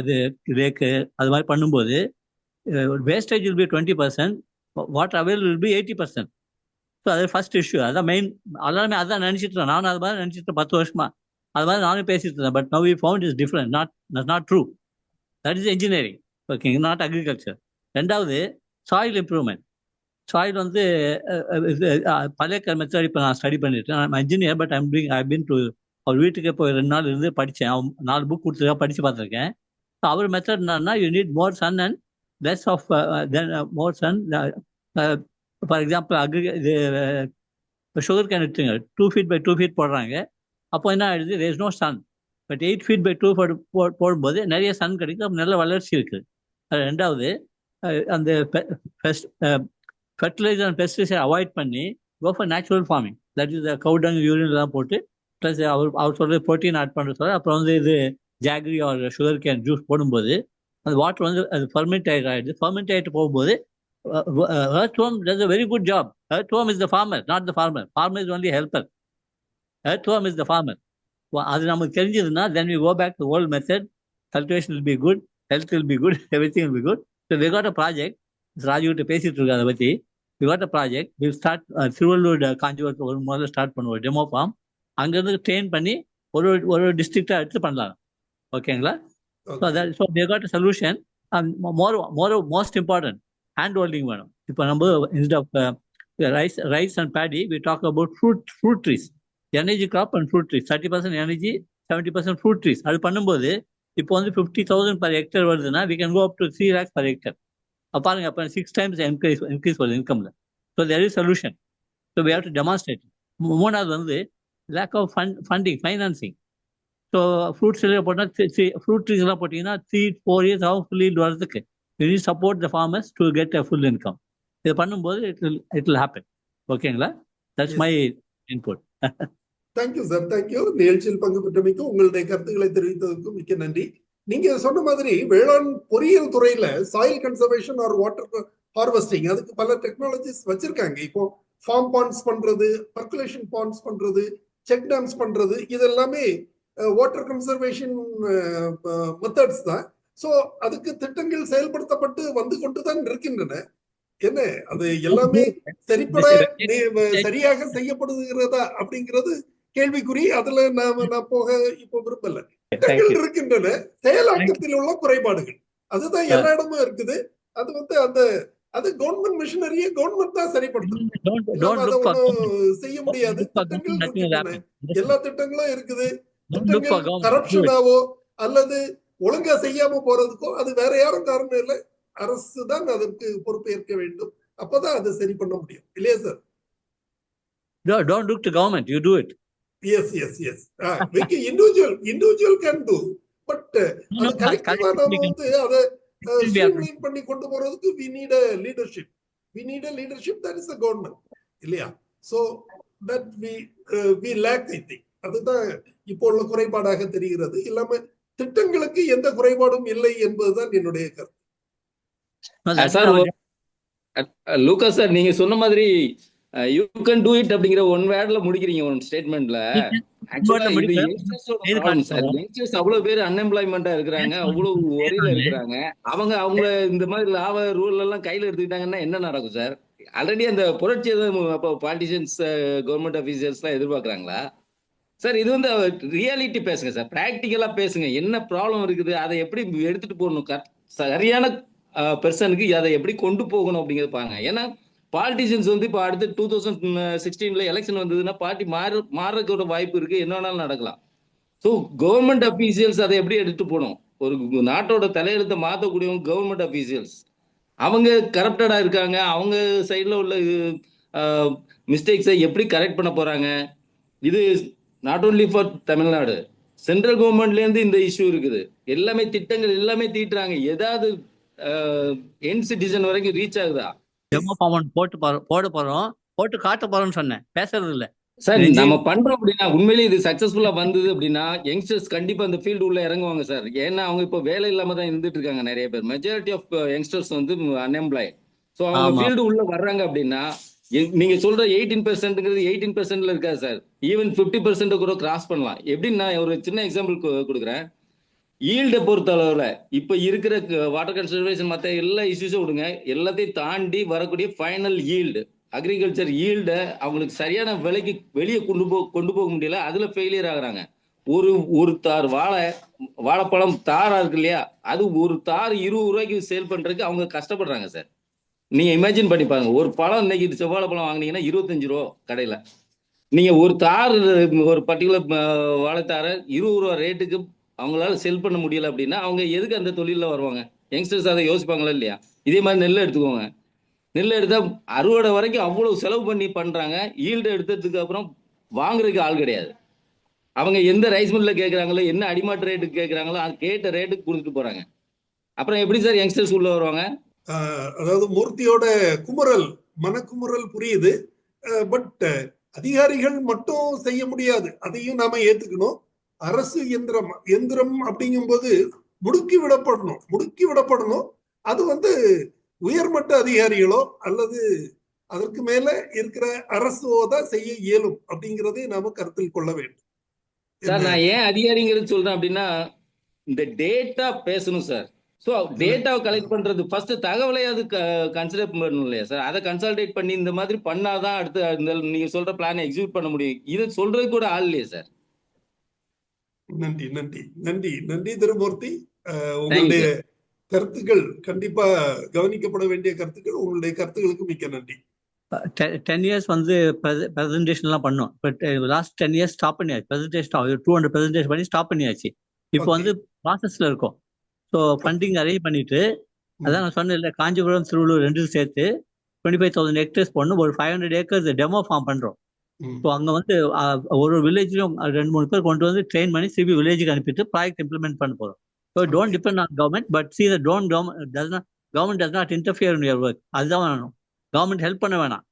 Speaker 6: இது லேக்கு. அது மாதிரி பண்ணும்போது wastage will be 20%, water avail will be 80%. So அது ஃபர்ஸ்ட் இஷ்யூ. அதான் மெயின். எல்லாருமே அதான் நினச்சிட்டு இருந்தேன். நானும் அது மாதிரி நினச்சிட்டு 10 வருஷமா அது மாதிரி நானும் பேசிட்டு இருந்தேன். But now we found is different, not true. That is engineering, ஓகேங்க, நாட் அக்ரிகல்ச்சர். ரெண்டாவது சாயில் இம்ப்ரூவ்மெண்ட். சாயில் வந்து பழைய மெத்தட் இப்போ நான் ஸ்டடி பண்ணிட்டேன். நான் engineer, but I been to அவர் வீட்டுக்கு இப்போ 2 நாள் இருந்து படித்தேன். 4 புக் கொடுத்துருக்கா, படித்து பார்த்துருக்கேன். ஸோ அவர் மெத்தட் என்னன்னா you need more sun and less of then more sun. For example இது சுகர் கேன் எடுத்துங்க, 2 feet by 2 feet போடுறாங்க. அப்போ என்ன ஆயிடுது, there is no sun. But 8 feet by 2 feet போடும்போது நிறைய சன் கிடைக்கும், அப்போ நல்ல வளர்ச்சி இருக்குது. ரெண்டாவது அந்த ஃபெர்டிலைசர் அண்ட் பெஸ்டிசைட் அவாய்ட் பண்ணி go for natural farming. That is cow dung, யூரின்லாம் போட்டு ப்ளஸ் அவர் சொல்றது ப்ரோட்டீன் ஆட் பண்ணுற சொல்ல. அப்புறம் வந்து இது jaggery R sugar cane juice போடும்போது அந்த வாட்டர் வந்து அது ஃபர்மெண்ட் ஆகிடுது. ஃபர்மெண்ட் ஆகிட்டு போகும்போது earthworm does a very good job. Earthworm is the farmer, not the farmer. Farmer is only helper. Earthworm is the farmer. அது நமக்கு தெரிஞ்சதுன்னா then we go back to old method. Cultivation will be good, health will be good, everything will be good. So we got a project. Raju கிட்ட பேசிட்டு இருக்க அதை பற்றி. we got a project. we'll start Tiruvallur காஞ்சிபுரத்தில் ஒரு முதல்ல ஸ்டார்ட் பண்ணுவோம் demo form. அங்கேருந்து ட்ரெயின் பண்ணி ஒரு டிஸ்ட்ரிக்டாக எடுத்து பண்ணலாம். ஓகேங்களா? So we got a solution. Most important hand holding வேணும். இப்போ நம்ம instead of rice and paddy we talk about fruit trees, energy crop and fruit trees. 30% energy, 70% fruit trees. அது பண்ணும்போது இப்போ வந்து 50,000 per hectare வருதுன்னா we can go up to 3 lakhs per hectare. பாருங்க, அப்போ 6 times இன்க்ரீஸ் வருது இன்கம்ல. So there is solution. So we have to demonstrate. மூணாவது வந்து lack of funding, financing. So fruits எல்லாம் போட்டால் ஃப்ரூட் ட்ரீஸ் எல்லாம் போட்டிங்கன்னா 3-4 years ஆகும் ஃபுல் ஈல்டு வரதுக்கு. You need support the farmers to get a full income. இது பண்ணும்போது it will happen. ஓகேங்களா? That's my input.
Speaker 1: Thank you sir, thank you. நிகழ்ச்சியில் பங்கு பெற்றமைக்கும் உங்களுடைய கருத்துக்களை தெரிவித்ததற்கும் மிக்க நன்றி. நீங்க சொன்ன மாதிரி வேளாண் பொறியியல் துறையில soil conservation or water harvesting, அதுக்கு பல டெக்னாலஜிஸ் வச்சிருக்காங்க. இப்போ ஃபார்ம் பாண்ட்ஸ் பண்றது, பர்குலேஷன் பாண்ட்ஸ் பண்றது, செக் டேம்ஸ் பண்றது, இதெல்லாமே வாட்டர் கன்சர்வேஷன் மெத்தட்ஸ் தான். சோ அதுக்கு திட்டங்கள் செயல்படுத்தப்பட்டு வந்து கொண்டுதான் இருக்கின்றன. என்ன அது எல்லாமே சரிப்பட சரியாக செய்யப்படுகிறதா அப்படிங்கிறது கேள்விக்குறி. அதுல நான் போக இப்போ விரும்பல. திட்டங்கள் இருக்கின்றன, செயலாக்கத்தில் உள்ள குறைபாடுகள் அதுதான் எல்லா இடமும் இருக்குது. அது அந்த அது கவர்மெண்ட் மிஷினரியை கவர்மெண்ட் தான் சரிப்படுத்தணும். இல்லாம அதை ஒண்ணும் செய்ய முடியாது. திட்டங்கள் இருக்கின்றன, எல்லா திட்டங்களும் இருக்குது. திட்டங்கள் கரப்ஷனாவோ அல்லது ஒழுங்கா செய்யாம போறதுக்கோ அது வேற யாரும் காரணம் இல்லை, அரசு தான் அதற்கு பொறுப்பேற்க வேண்டும். அப்பதான் அதை சரி பண்ண முடியும், இல்லையா sir?
Speaker 6: Don't look to government, you do it.
Speaker 1: Yes. Individual can do, but அது கலெக்டிவா நாம அதை ஸ்ட்ரீம்லைன் பண்ணி கொண்டு போறதுக்கு we need a leadership that is the government, இல்லையா? So that we lack, I think. அதுதான் இப்போ உள்ள குறைபாடாக தெரிகிறது. இல்லாம திட்டங்களுக்கு எந்த குறைபாடும் இல்லை என்பதுதான் என்னுடைய கருத்து.
Speaker 5: சார் லூகாஸ் சார், நீங்க சொன்ன மாதிரி யூ கேன் டூ இட் அப்படிங்கிற ஒன் வேர்ட்ல முடிக்கிறீங்க ஒன் ஸ்டேட்மெண்ட்ல. அவ்வளவு பேர் அன்எம்ப்ளாய்மெண்டா இருக்கிறாங்க, அவ்வளவு ஒரியில இருக்கிறாங்க. அவங்க இந்த மாதிரி லாவ ரூல் எல்லாம் கையில எடுத்துக்கிட்டாங்கன்னா என்ன நடக்கும் சார்? ஆல்ரெடி அந்த புரட்சி அப்போ பாலிட்டிஷியன்ஸ் கவர்மெண்ட் அபிஷியல்ஸ் எல்லாம் எதிர்பார்க்கறாங்களா சார்? இது ரியாலிட்டி பேசுங்க சார், பிராக்டிக்கலா பேசுங்க. என்ன ப்ராப்ளம் இருக்குது, அதை எப்படி எடுத்துட்டு போகணும், சரியான பெர்சனுக்கு அதை எப்படி கொண்டு போகணும் அப்படிங்கிறது பாருங்க. ஏன்னா பாலிட்டிஷியன்ஸ் இப்போ அடுத்து 2016 எலெக்ஷன் வந்ததுன்னா பார்ட்டி மாறக்கூட வாய்ப்பு இருக்கு, என்ன வேணாலும் நடக்கலாம். ஸோ கவர்மெண்ட் அபிஷியல்ஸ் அதை எப்படி எடுத்துட்டு போகணும்? ஒரு நாட்டோட தலையெழுத்தை மாற்றக்கூடியவங்க கவர்மெண்ட் அபிஷியல்ஸ். அவங்க கரப்டடா இருக்காங்க, அவங்க சைட்ல உள்ள மிஸ்டேக்ஸை எப்படி கரெக்ட் பண்ண போறாங்க? இது not only for Tamil Nadu, central கவர்மெண்ட்லேருந்து இந்த இஷ்யூ இருக்குது. எல்லாமே திட்டங்கள் எல்லாமே தீட்டுறாங்க, ஏதாவது எண்ட் சிட்டிசன் வரைக்கும் ரீச் ஆகுதா?
Speaker 6: டெமோ ஃபார்ம் போட போறோம், போட்டு காட்ட போறோம்னு சொன்னேன், பேசுறது இல்ல
Speaker 5: சார். நம்ம பண்றோம் அப்படின்னா உண்மையிலேயே இது சக்சஸ்ஃபுல்லா வந்தது அப்படின்னா யங்ஸ்டர்ஸ் கண்டிப்பா அந்த ஃபீல்டு உள்ள இறங்குவாங்க சார். ஏன்னா அவங்க இப்போ வேலை இல்லாம தான் இருந்துட்டு இருக்காங்க நிறைய பேர். Majority of youngsters unemployed. So அவங்க ஃபீல்டு உள்ள வர்றாங்க அப்படின்னா நீங்க சொல்ற 18%ங்கிறது 18%ல இருக்காது சார், ஈவன் 50% கூட கிராஸ் பண்ணலாம். எப்படின்னு நான் ஒரு சின்ன எக்ஸாம்பிள் கொடுக்குறேன். ஈல்டை பொறுத்த அளவுல இப்ப இருக்கிற வாட்டர் கன்சர்வேஷன் மற்ற எல்லா இஷ்யூஸும் விடுங்க, எல்லாத்தையும் தாண்டி வரக்கூடிய ஃபைனல் ஈல்டு, அக்ரிகல்ச்சர் ஈல்டை அவங்களுக்கு சரியான விலைக்கு வெளியே கொண்டு போக முடியல, அதுல ஃபெயிலியர் ஆகுறாங்க. ஒரு தார் வாழைப்பழம் தாரா இருக்கு இல்லையா, அது ஒரு தார் 20 ரூபாய்க்கு சேல் பண்றதுக்கு அவங்க கஷ்டப்படுறாங்க சார். நீங்க இமேஜின் பண்ணி பாருங்க, ஒரு பழம் இன்னைக்கு செவ்வாழை பழம் வாங்கினீங்கன்னா 25 ரூபா கடையில, நீங்க ஒரு தார் ஒரு பர்டிகுலர் வாழைத்தார 20 ரூபா ரேட்டுக்கு அவங்களால செல் பண்ண முடியல அப்படின்னா அவங்க எதுக்கு அந்த தொழில வருவாங்க? யங்ஸ்டர்ஸ் அதை யோசிப்பாங்களா இல்லையா? இதே மாதிரி நெல் எடுத்துக்கோங்க, நெல் எடுத்தா அறுவடை வரைக்கும் அவ்வளவு செலவு பண்ணி பண்றாங்க, ஈல்டு எடுத்ததுக்கு அப்புறம் வாங்குறதுக்கு ஆள் கிடையாது. அவங்க எந்த ரைஸ் மில்ல கேட்கறாங்களோ, என்ன அடிமாட்டு ரேட்டுக்கு கேட்கறாங்களோ அது கேட்ட ரேட்டுக்கு கொடுத்துட்டு போறாங்க. அப்புறம் எப்படி சார் யங்ஸ்டர்ஸ் உள்ள வருவாங்க?
Speaker 1: அதாவது மூர்த்தியோட மனக்குமுறல் புரியுது. பட் அதிகாரிகள் மட்டும் செய்ய முடியாது, அதையும் நாம ஏத்துக்கணும். அரசு எந்திரம் அப்படிங்கும் போது முடுக்கி விடப்படணும். அது உயர்மட்ட அதிகாரிகளோ அல்லது அதற்கு மேல இருக்கிற அரசோ தான் செய்ய இயலும் அப்படிங்கறதை நாம கருத்தில் கொள்ள வேண்டும்.
Speaker 5: சார் நான் ஏன் அதிகாரிங்கிறது சொல்றேன் அப்படின்னா, இந்த டேட்டா பேசணும் சார். ஸோ டேட்டாவை கலெக்ட் பண்றது ஃபர்ஸ்ட் தகவலை அது கன்சிடர் பண்ணணும் இல்லையா சார்? அதை கன்சல்டேட் பண்ணி இந்த மாதிரி பண்ணாதான் அடுத்து நீங்க சொல்ற பிளானை எக்ஸிக்யூட் பண்ண முடியும். இது சொல்றது கூட ஆள் இல்லையா சார்?
Speaker 1: நன்றி திருமூர்த்தி. உங்களுடைய கருத்துக்கள் கண்டிப்பா கவனிக்கப்பட வேண்டிய கருத்துக்கள். உங்களுடைய கருத்துக்களுக்கு மிக்க நன்றி.
Speaker 6: 10 years பிரசன்டேஷன் எல்லாம் பண்ணோம். லாஸ்ட் 10 years ஸ்டாப் பண்ணியாச்சு. பிரசன்டேஷன் 200 பிரசன்டேஷன் பண்ணி ஸ்டாப் பண்ணியாச்சு. இப்போ ப்ராசஸ்ல இருக்கும். ஸோ ஃபண்டிங் அரேஞ்ச் பண்ணிட்டு, அதான் நான் சொன்னேன் இல்லை, காஞ்சிபுரம் திருவள்ளூர் ரெண்டும் சேர்த்து 25,000 hectares போடணும். ஒரு 500 acres டெமோ ஃபார்ம் பண்றோம். ஸோ அங்க ஒரு வில்லேஜ்லயும் 2-3 பேர் கொண்டு வந்து ட்ரெயின் பண்ணி சிபி வில்லேஜுக்கு அனுப்பிட்டு ப்ராஜெக்ட் இம்ப்ளிமெண்ட் பண்ண போறோம். So don't depend on government, but see the government does not interfere in your work. அதுதான் வேணும். கவர்மெண்ட் ஹெல்ப் பண்ண வேணாம்.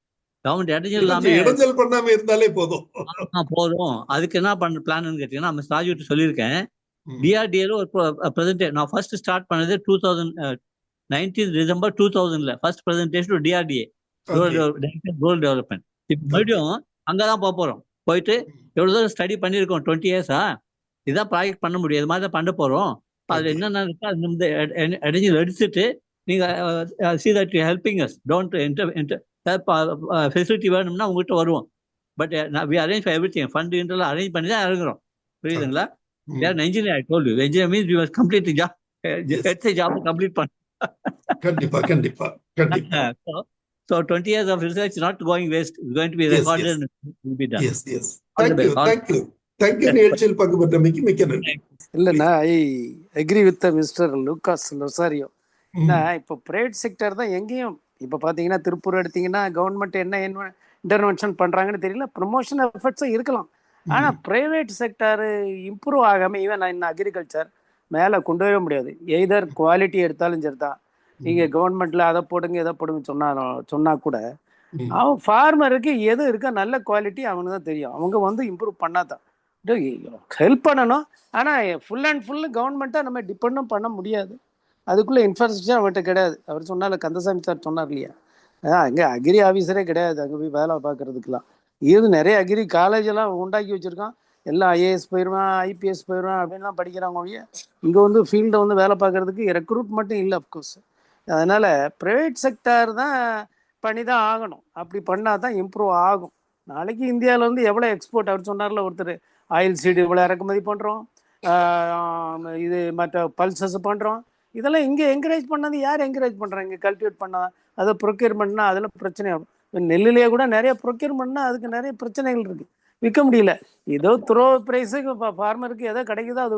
Speaker 6: கவர்மெண்ட்
Speaker 1: இடைஞ்சல் பண்ணாம இருந்தாலே போதும்.
Speaker 6: அதுக்கு என்ன பண்ண பிளான் கேட்டீங்கன்னா, நம்ம ராஜுகிட்ட சொல்லியிருக்கேன். டிஆர்டிஏல ஒரு பிரசன்டேஷன் நான் ஃபர்ஸ்ட் ஸ்டார்ட் பண்ணது 19 டிசம்பர் 2000ல first presentation DRDA rural development. இப்போ மறுபடியும் அங்கதான் போறோம். போயிட்டு எவ்வளவு தூரம் ஸ்டடி பண்ணிருக்கோம், 20 years இதான் ப்ராஜெக்ட் பண்ண முடியும், இது மாதிரி தான் பண்ண போறோம். அதுல என்னென்ன இருக்கோ அது இடைஞ்சல் அடிச்சுட்டு நீங்கள் see that you helping us, don't help facility வேணும்னா உங்ககிட்ட வருவோம். But we arrange for everything, fund இன்ட்ரெல்லாம் அரேஞ்ச் பண்ணி தான் இறங்குறோம். புரியுதுங்களா? engineer, I told you, engineer means we must complete the job. It's a job complete பண்ண.
Speaker 1: கண்டிப்பா.
Speaker 6: So 20 years of research not going waste, is going to be recorded and will be done.
Speaker 1: Yes. Thank you நிகழ்ச்சியில் பங்கு பெற்றமைக்கு மிக்க நன்றி.
Speaker 7: இல்லைண்ணா, I agree with mister Lucas Lozario. இப்போ private sector தான் எங்கேயும் இப்போ பார்த்தீங்கன்னா திருப்பூர் எடுத்தீங்கன்னா கவர்மெண்ட் என்ன இன்டர்வென்ஷன் பண்ணுறாங்கன்னு தெரியல. ப்ரொமோஷன் எஃபர்ட்ஸும் இருக்கலாம், ஆனால் ப்ரைவேட் செக்டர் இம்ப்ரூவ் ஆகாமல் ஈவன் இன்னும் அக்ரிகல்ச்சர் மேலே கொண்டு வரவே முடியாது. எய்தர் குவாலிட்டி எடுத்தாலும் சரி தான், நீங்கள் கவர்மெண்ட்டில் அதை போடுங்க இதை போடுங்க சொன்னா கூட அவன் ஃபார்மருக்கு எது இருக்கா நல்ல குவாலிட்டி அவனுக்கு தான் தெரியும். அவங்க இம்ப்ரூவ் பண்ணாதான் ஹெல்ப் பண்ணணும். ஆனால் ஃபுல் அண்ட் ஃபுல்லு கவர்மெண்ட்டாக நம்ம டிபெண்டும் பண்ண முடியாது. அதுக்குள்ளே இன்ஃப்ராஸ்ட்ரக்சர் அவர்கிட்ட கிடையாது. அவர் சொன்னால கந்தசாமி சார் சொன்னார் இல்லையா, அங்கே அக்ரி ஆஃபீஸரே கிடையாது அங்கே போய் வேலை பார்க்கறதுக்கெலாம். இது நிறைய அக்ரி காலேஜெல்லாம் உண்டாக்கி வச்சுருக்கான். எல்லாம் ஐஏஎஸ் போயிடுவான், ஐபிஎஸ் போயிடுவான் அப்படின்லாம் படிக்கிறாங்க ஒழிய இங்கே ஃபீல்டை வேலை பார்க்கறதுக்கு ரெக்ரூட் மட்டும் இல்லை அஃப்கோர்ஸ். அதனால் ப்ரைவேட் செக்டார் தான் பண்ணி தான் ஆகணும். அப்படி பண்ணால் தான் இம்ப்ரூவ் ஆகும். நாளைக்கு இந்தியாவில் எவ்வளோ எக்ஸ்போர்ட், அவர் சொன்னார்ல ஒருத்தர், ஆயில் சீடு இவ்வளோ இறக்குமதி பண்ணுறோம், இது மற்ற பல்சஸ் பண்ணுறோம். இதெல்லாம் இங்கே என்கரேஜ் பண்ணது யார் என்கரேஜ் பண்ணுறாங்க? இங்கே கல்டிவேட் பண்ணால் அதை ப்ரொக்யூர்மெண்ட்னா அதில் பிரச்சனை ஆகும். நெல்லுலேயே கூட நிறைய ப்ரொக்யூர்மெண்ட்னா அதுக்கு நிறைய பிரச்சனைகள் இருக்குது, விற்க முடியல. ஏதோ த்ரோ ப்ரைஸுக்கு இப்போ ஃபார்மருக்கு எதோ கிடைக்குதோ அதை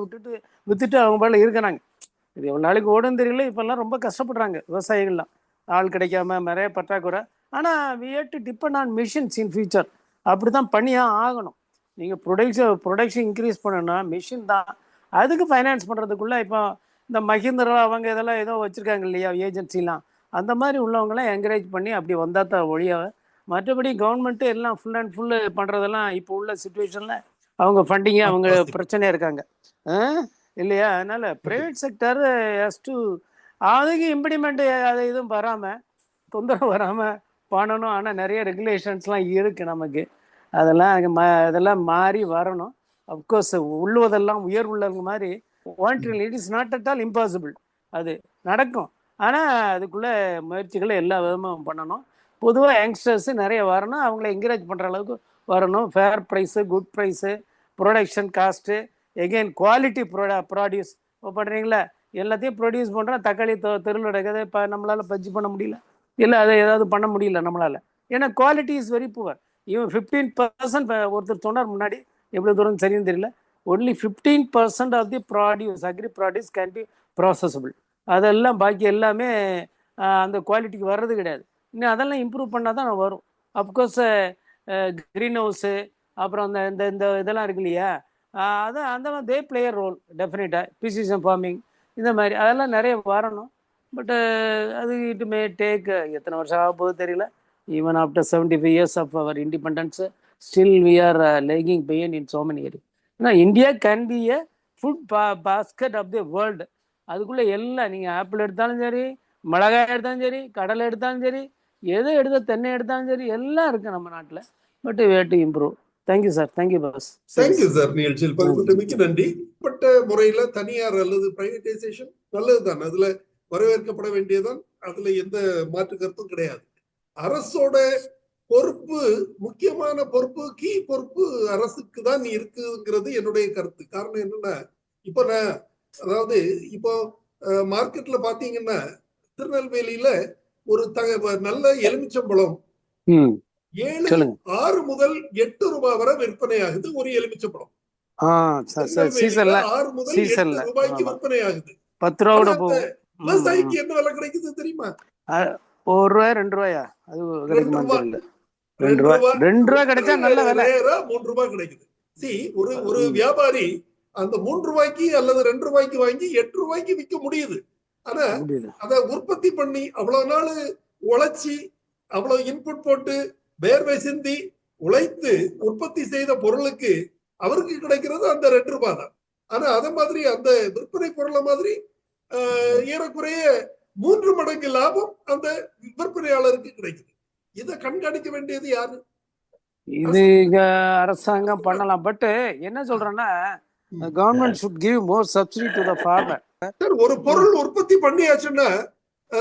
Speaker 7: விற்றுட்டு அவங்க பாடல இருக்கிறாங்க. இது எவ்வளோ நாளைக்கு ஓடும் தெரியல. இப்போல்லாம் ரொம்ப கஷ்டப்படுறாங்க விவசாயிகள்லாம், ஆள் கிடைக்காம நிறைய பற்றாக்குறை. ஆனால் we have to depend on machines in future. அப்படி தான் பண்ணியாக ஆகணும். நீங்கள் ப்ரொடக்ஷன் இன்க்ரீஸ் பண்ணணும்னா மிஷின் தான். அதுக்கு ஃபைனான்ஸ் பண்ணுறதுக்குள்ளே இப்போ இந்த மஹிந்திரா அவங்க இதெல்லாம் ஏதோ வச்சுருக்காங்க இல்லையா ஏஜென்சிலாம், அந்த மாதிரி உள்ளவங்களாம் என்கரேஜ் பண்ணி அப்படி வந்தால் தான் ஒழியாக. மற்றபடி கவர்மெண்ட்டு எல்லாம் ஃபுல் அண்ட் ஃபுல்லு பண்ணுறதெல்லாம் இப்போ உள்ள சுச்சுவேஷனில் அவங்க ஃபண்டிங்கு அவங்க பிரச்சனையாக இருக்காங்க இல்லையா? அதனால் ப்ரைவேட் செக்டர் ஹஸ் டு அதுக்கு இம்ப்ளிமெண்ட்டு அது இதுவும் வராமல் தொந்தரவு வராமல் பண்ணணும். ஆனால் நிறைய ரெகுலேஷன்ஸ்லாம் இருக்குது நமக்கு, அதெல்லாம் மாறி வரணும். அஃப்கோர்ஸ் உள்ளுவதெல்லாம் உயர் உள்ளவங்க மாதிரி it is not at all impossible, அது நடக்கும். ஆனால் அதுக்குள்ளே முயற்சிகளை எல்லா விதமும் பண்ணணும். பொதுவாக யங்ஸ்டர்ஸு நிறைய வரணும், அவங்கள என்கரேஜ் பண்ணுற அளவுக்கு வரணும். Fair price, good price, production cost, again quality produce. இப்போ பண்ணுறீங்களா எல்லாத்தையும் ப்ரொடியூஸ் பண்ணுறோம், தக்காளி தெருவில் கிடைக்காது, இப்போ நம்மளால் பஜ்ஜி பண்ண முடியல, இல்லை அதை ஏதாவது பண்ண முடியல நம்மளால், ஏன்னா குவாலிட்டி இஸ் வெரி புவர். இவன் 15% ஒருத்தர் சொன்னார் முன்னாடி, எவ்வளோ தூரம் சரியும் தெரியல, only 15% of the produce agri produce can be processable. அதெல்லாம் பாக்கி எல்லாமே அந்த குவாலிட்டிக்கு வர்றது கிடையாது. இன்னும் அதெல்லாம் இம்ப்ரூவ் பண்ணால் தான் வரும். அஃப்கோர்ஸ் க்ரீன் ஹவுஸு அப்புறம் இந்த இந்த இதெல்லாம் இருக்கு இல்லையா, அதான் அந்த தே பிளேயர் ரோல் டெஃபினட்டாக. ப்ரிசிஷன் ஃபார்மிங் இந்த மாதிரி அதெல்லாம் நிறைய வரணும். பட்டு அது இட் மே டேக் எத்தனை வருஷம் ஆக போகுது தெரியல. Even after 75 years of our independence still we are lagging behind in so many area. ஏன்னா India can be a food basket of the world. அதுக்குள்ளே எல்லாம் நீங்கள் ஆப்பிள் எடுத்தாலும் சரி, மிளகாய் எடுத்தாலும் சரி, கடலை எடுத்தாலும் சரி, எது எடுத்தால் தென்னை எடுத்தாலும் சரி, எல்லாம் இருக்குது நம்ம நாட்டில். But way to improve. Thank you sir. Thank you boss.
Speaker 1: Thank you sir. நிகழ்ச்சியில் பங்குபெற்றமைக்கு நன்றி. பட்ட முறையில் தனியார் அல்லது பிரைவேடைசேஷன் நல்லதுதான், அதுல வரவேற்கப்பட வேண்டியதான், அதுல எந்த மாற்று கருத்தும் கிடையாது. அரசோட பொறுப்பு, முக்கியமான பொறுப்பு, கீ பொறுப்பு அரசுக்கு தான் இருக்குங்கிறது என்னுடைய கருத்து. காரணம் என்னன்னா, இப்போ அதாவது இப்போ மார்க்கெட்ல பாத்தீங்கன்னா திருநெல்வேலியில ஒரு நல்ல எலுமிச்சம்பழம் 6 முதல் 8 ரூபாய் வரை விற்பனை ஆகுது. ஒரு எலுமிச்சம்பழம் 6 முதல் 8 ரூபாய்க்கு விற்பனை ஆகுது. 10 ரூபாய். விவசாயிக்கு என்ன விலை கிடைக்குது தெரியுமா?
Speaker 7: 1 ரூபாய் 2 ரூபாயா? அது 2 ரூபாய் கிடைச்சா நல்ல விலை.
Speaker 1: 3 ரூபாய் கிடைக்குது. ஒரு வியாபாரி அந்த 3 ரூபாய்க்கு அல்லது 2 ரூபாய்க்கு வாங்கி 8 ரூபாய்க்கு விற்க முடியுது. ஆனா அத உற்பத்தி பண்ணி அவ்வளவு நாள் உழைச்சி அவ்வளவு இன்புட் போட்டு வேர்வை சிந்தி உழைத்து உற்பத்தி செய்த பொருளுக்கு அவருக்கு கிடைக்கிறது அந்த 2 ரூபாய் தான். ஆனா அத மாதிரி அந்த விற்பனை பொருளை மாதிரி ஏறக்குறைய 3 மடங்கு லாபம் அந்த விற்பனையாளருக்கு கிடைக்குது. இதை கண்காணிக்க வேண்டியது யாரு?
Speaker 7: இது அரசாங்கம் பண்ணலாம். பட் என்ன சொல்றேன்னா, government should give more subsidy to the farmer.
Speaker 1: ஒரு பொருள் உற்பத்தி பண்ணியாச்சுன்னா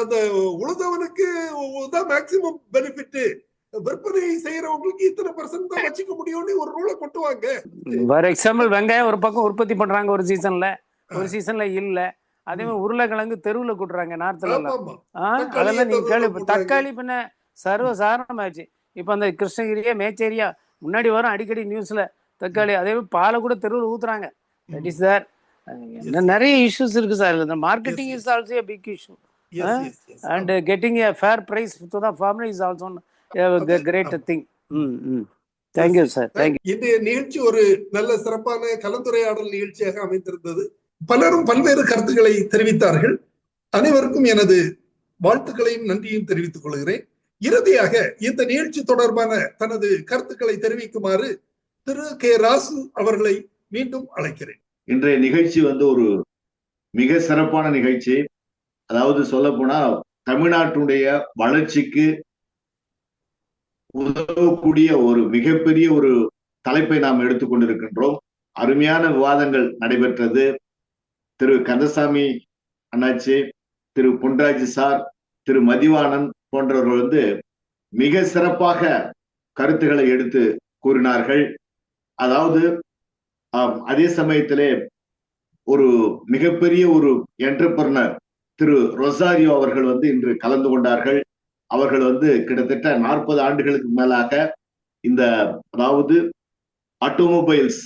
Speaker 1: அந்த உழுதவனுக்கு தான் மேக்சிமம் பெனிஃபிட், விற்பனை செய்யறவங்களுக்கு இத்தனை % தான் வச்சுக்க முடியும்னு ஒரு ரூலை கொண்டு வாங்க.
Speaker 7: ஃபார் எக்ஸாம்பிள் வெங்காயம் ஒரு பக்கம் உற்பத்தி பண்றாங்க ஒரு சீசன்ல, ஒரு சீசன்ல இல்ல. அதே மாதிரி உருளைக்கிழங்கு தெருவுல கூட்டுறாங்க நார்த்ல எல்லாம். அதெல்லாம் நீங்க கேள்வி. தக்காளி பின்ன சர்வ சாதாரணமாச்சு. இப்ப அந்த கிருஷ்ணகிரியா மேச்சேரியா முன்னாடி வரும் அடிக்கடி நியூஸ்ல தக்காளி. அதே மாதிரி பாலை கூட தெருவில் ஊத்துறாங்க. That is there. நிறைய இஷ்யூஸ் இருக்கு சார். இந்த marketing is also a big issue. And getting a fair price to the farmer is also a great thing. Thank you sir. Thank you.
Speaker 1: இன்றைய நிகழ்ச்சி ஒரு நல்ல சிறப்பான கலந்துரையாடல் நிகழ்ச்சியாக அமைந்திருந்தது. பலரும் பல்வேறு கருத்துக்களை தெரிவித்தார்கள். அனைவருக்கும் எனது வாழ்த்துக்களையும் நன்றியும் தெரிவித்துக் கொள்கிறேன். இறுதியாக இந்த நிகழ்ச்சி தொடர்பான தனது கருத்துக்களை தெரிவிக்குமாறு திரு கே ராசு அவர்களை மீண்டும் அழைக்கிறேன்.
Speaker 2: இன்றைய நிகழ்ச்சி ஒரு மிக சிறப்பான நிகழ்ச்சி. அதாவது சொல்ல போனா தமிழ்நாட்டுடைய வளர்ச்சிக்கு உதவக்கூடிய ஒரு மிகப்பெரிய ஒரு தலைப்பை நாம் எடுத்துக்கொண்டிருக்கின்றோம். அருமையான விவாதங்கள் நடைபெற்றது. திரு கந்தசாமி அண்ணாச்சி, திரு பொன்ராஜ் சார், திரு மதிவாணன் போன்றவர்கள் மிக சிறப்பாக கருத்துக்களை எடுத்து கூறினார்கள். அதாவது அதே சமயத்திலே ஒரு மிகப்பெரிய ஒரு என்டர்பிரனர் திரு ரொசாரியோ அவர்கள் இன்று கலந்து கொண்டார்கள். அவர்கள் கிட்டத்தட்ட 40 ஆண்டுகளுக்கு மேலாக இந்த அதாவது ஆட்டோமொபைல்ஸ்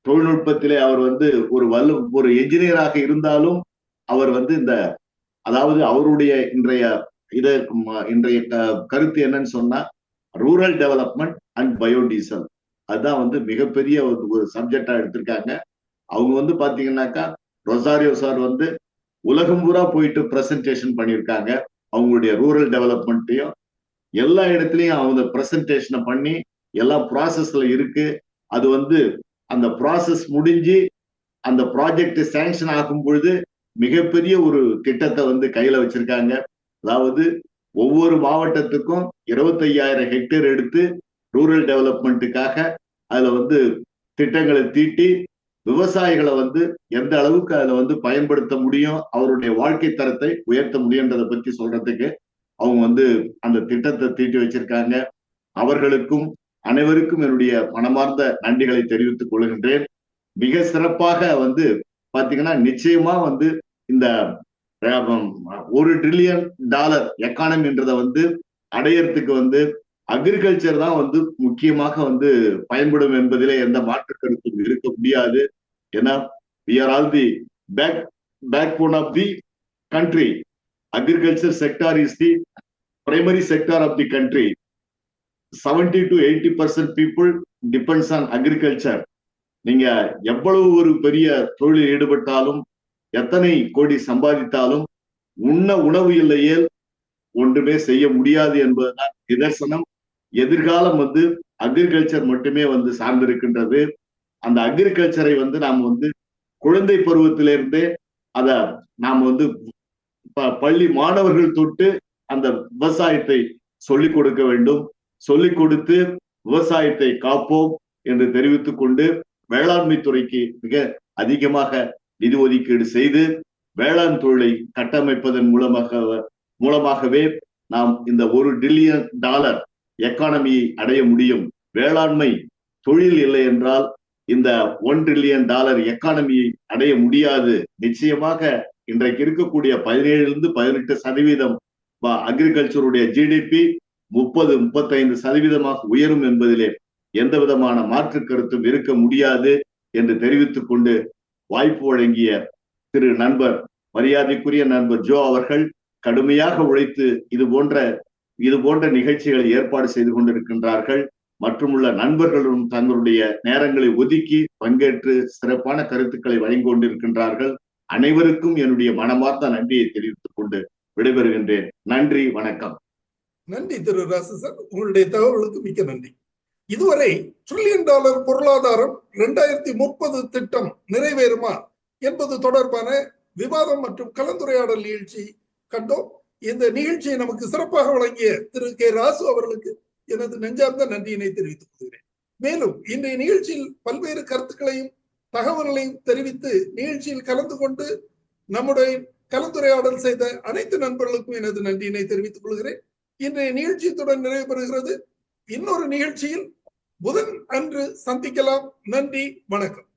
Speaker 2: தொழில்நுட்பத்திலே அவர் ஒரு என்ஜினியராக இருந்தாலும் அவர் இந்த அதாவது அவருடைய இன்றைய கருத்து என்னன்னு சொன்னா ரூரல் டெவலப்மெண்ட் அண்ட் பயோடீசல். அதுதான் மிகப்பெரிய ஒரு சப்ஜெக்டா எடுத்திருக்காங்க. அவங்க பாத்தீங்கன்னாக்கா ரொசாரியோ சார் உலகம் பூரா போயிட்டு பிரசன்டேஷன் பண்ணியிருக்காங்க. அவங்களுடைய ரூரல் டெவலப்மெண்ட்டையும் எல்லா இடத்துலயும் அவங்க பிரசன்டேஷனை பண்ணி எல்லா ப்ராசஸ்ல இருக்கு. அது அந்த ப்ராசஸ் முடிஞ்சு அந்த ப்ராஜெக்ட் சாங்ஷன் ஆகும் பொழுது மிகப்பெரிய ஒரு திட்டத்தை கையில வச்சிருக்காங்க. அதாவது ஒவ்வொரு மாவட்டத்துக்கும் 25,000 ஹெக்டேர் எடுத்து ரூரல் டெவலப்மெண்ட்டுக்காக அதுல திட்டங்களை தீட்டி விவசாயிகளை எந்த அளவுக்கு அதுல பயன்படுத்த முடியும், அவருடைய வாழ்க்கை தரத்தை உயர்த்த முடியுன்றதை பத்தி சொல்றதுக்கு அவங்க அந்த திட்டத்தை தீட்டி வச்சிருக்காங்க. அவர்களுக்கும் அனைவருக்கும் என்னுடைய மனமார்ந்த நன்றிகளை தெரிவித்துக் கொள்கின்றேன். மிக சிறப்பாக பாத்தீங்கன்னா நிச்சயமா இந்த $1 trillion எக்கானமின்றதை அடையறதுக்கு அக்ரிகல்ச்சர் தான் முக்கியமாக பயன்படும் என்பதிலே எந்த மாற்று கருத்தும் இருக்க முடியாது. ஏன்னா we are all the backbone of the country. Agriculture sector is the primary sector of the country. 70 to 80% people depends on agriculture. நீங்க எவ்வளவு ஒரு பெரிய தொழிலில் ஈடுபட்டாலும் எத்தனை கோடி சம்பாதித்தாலும் உணவு இல்லையே ஒன்றுமே செய்ய முடியாது என்பதுதான் நிதர்சனம். எதிர்காலம் அக்ரிகல்ச்சர் மட்டுமே சார்ந்திருக்கின்றது. அந்த அக்ரிகல்ச்சரை நாம் குழந்தை பருவத்திலிருந்தே அத நாம் பள்ளி மாணவர்கள் தொட்டு அந்த விவசாயத்தை சொல்லிக் கொடுக்க வேண்டும். சொல்லிக் கொடுத்து விவசாயத்தை காப்போம் என்று தெரிவித்துக் கொண்டு வேளாண்மை துறைக்கு மிக அதிகமாக நிதி ஒதுக்கீடு செய்து வேளாண் தொழிலை கட்டமைப்பதன் மூலமாகவே நாம் இந்த $1 trillion எக்கானமியை அடைய முடியும். வேளாண்மை தொழில் இல்லை என்றால் இந்த $1 trillion எக்கானமியை அடைய முடியாது. நிச்சயமாக இன்றைக்கு இருக்கக்கூடிய 17-18% அக்ரிகல்ச்சருடைய ஜிடிபி 30-35% உயரும் என்பதிலே எந்த விதமான மாற்று கருத்தும் இருக்க முடியாது என்று தெரிவித்துக் கொண்டு வாய்ப்பு வழங்கிய திரு நண்பர் மரியாதைக்குரிய நண்பர் ஜோ அவர்கள் கடுமையாக உழைத்து இது போன்ற நிகழ்ச்சிகளை ஏற்பாடு செய்து கொண்டிருக்கின்றார்கள். மற்றுமுள்ள நண்பர்களும் தங்களுடைய நேரங்களை ஒதுக்கி பங்கேற்று சிறப்பான கருத்துக்களை வழங்கி கொண்டிருக்கின்றார்கள். அனைவருக்கும் என்னுடைய மனமார்ந்த நன்றியை தெரிவித்துக் கொண்டு விடைபெறுகின்றேன். நன்றி, வணக்கம்.
Speaker 1: நன்றி திரு ராசு சார், உங்களுடைய தகவலுக்கு மிக்க நன்றி. இதுவரை $1 trillion பொருளாதாரம் 2030 திட்டம் நிறைவேறுமா என்பது தொடர்பான விவாதம் மற்றும் கலந்துரையாடல் நிகழ்ச்சி கண்டோம். இந்த நிகழ்ச்சியை நமக்கு சிறப்பாக வழங்கிய திரு கே ராசு அவர்களுக்கு எனது நெஞ்சார்ந்த நன்றியினை தெரிவித்துக் கொள்கிறேன். மேலும் இன்றைய நிகழ்ச்சியில் பல்வேறு கருத்துக்களையும் தகவல்களையும் தெரிவித்து நிகழ்ச்சியில் கலந்து கொண்டு நம்முடைய கலந்துரையாடல் செய்த அனைத்து நண்பர்களுக்கும் எனது நன்றியினை தெரிவித்துக் கொள்கிறேன். இன்றைய நிகழ்ச்சியுடன் நிறைவு பெறுகிறது. இன்னொரு நிகழ்ச்சியில் புதன் அன்று சந்திக்கலாம். நன்றி, வணக்கம்.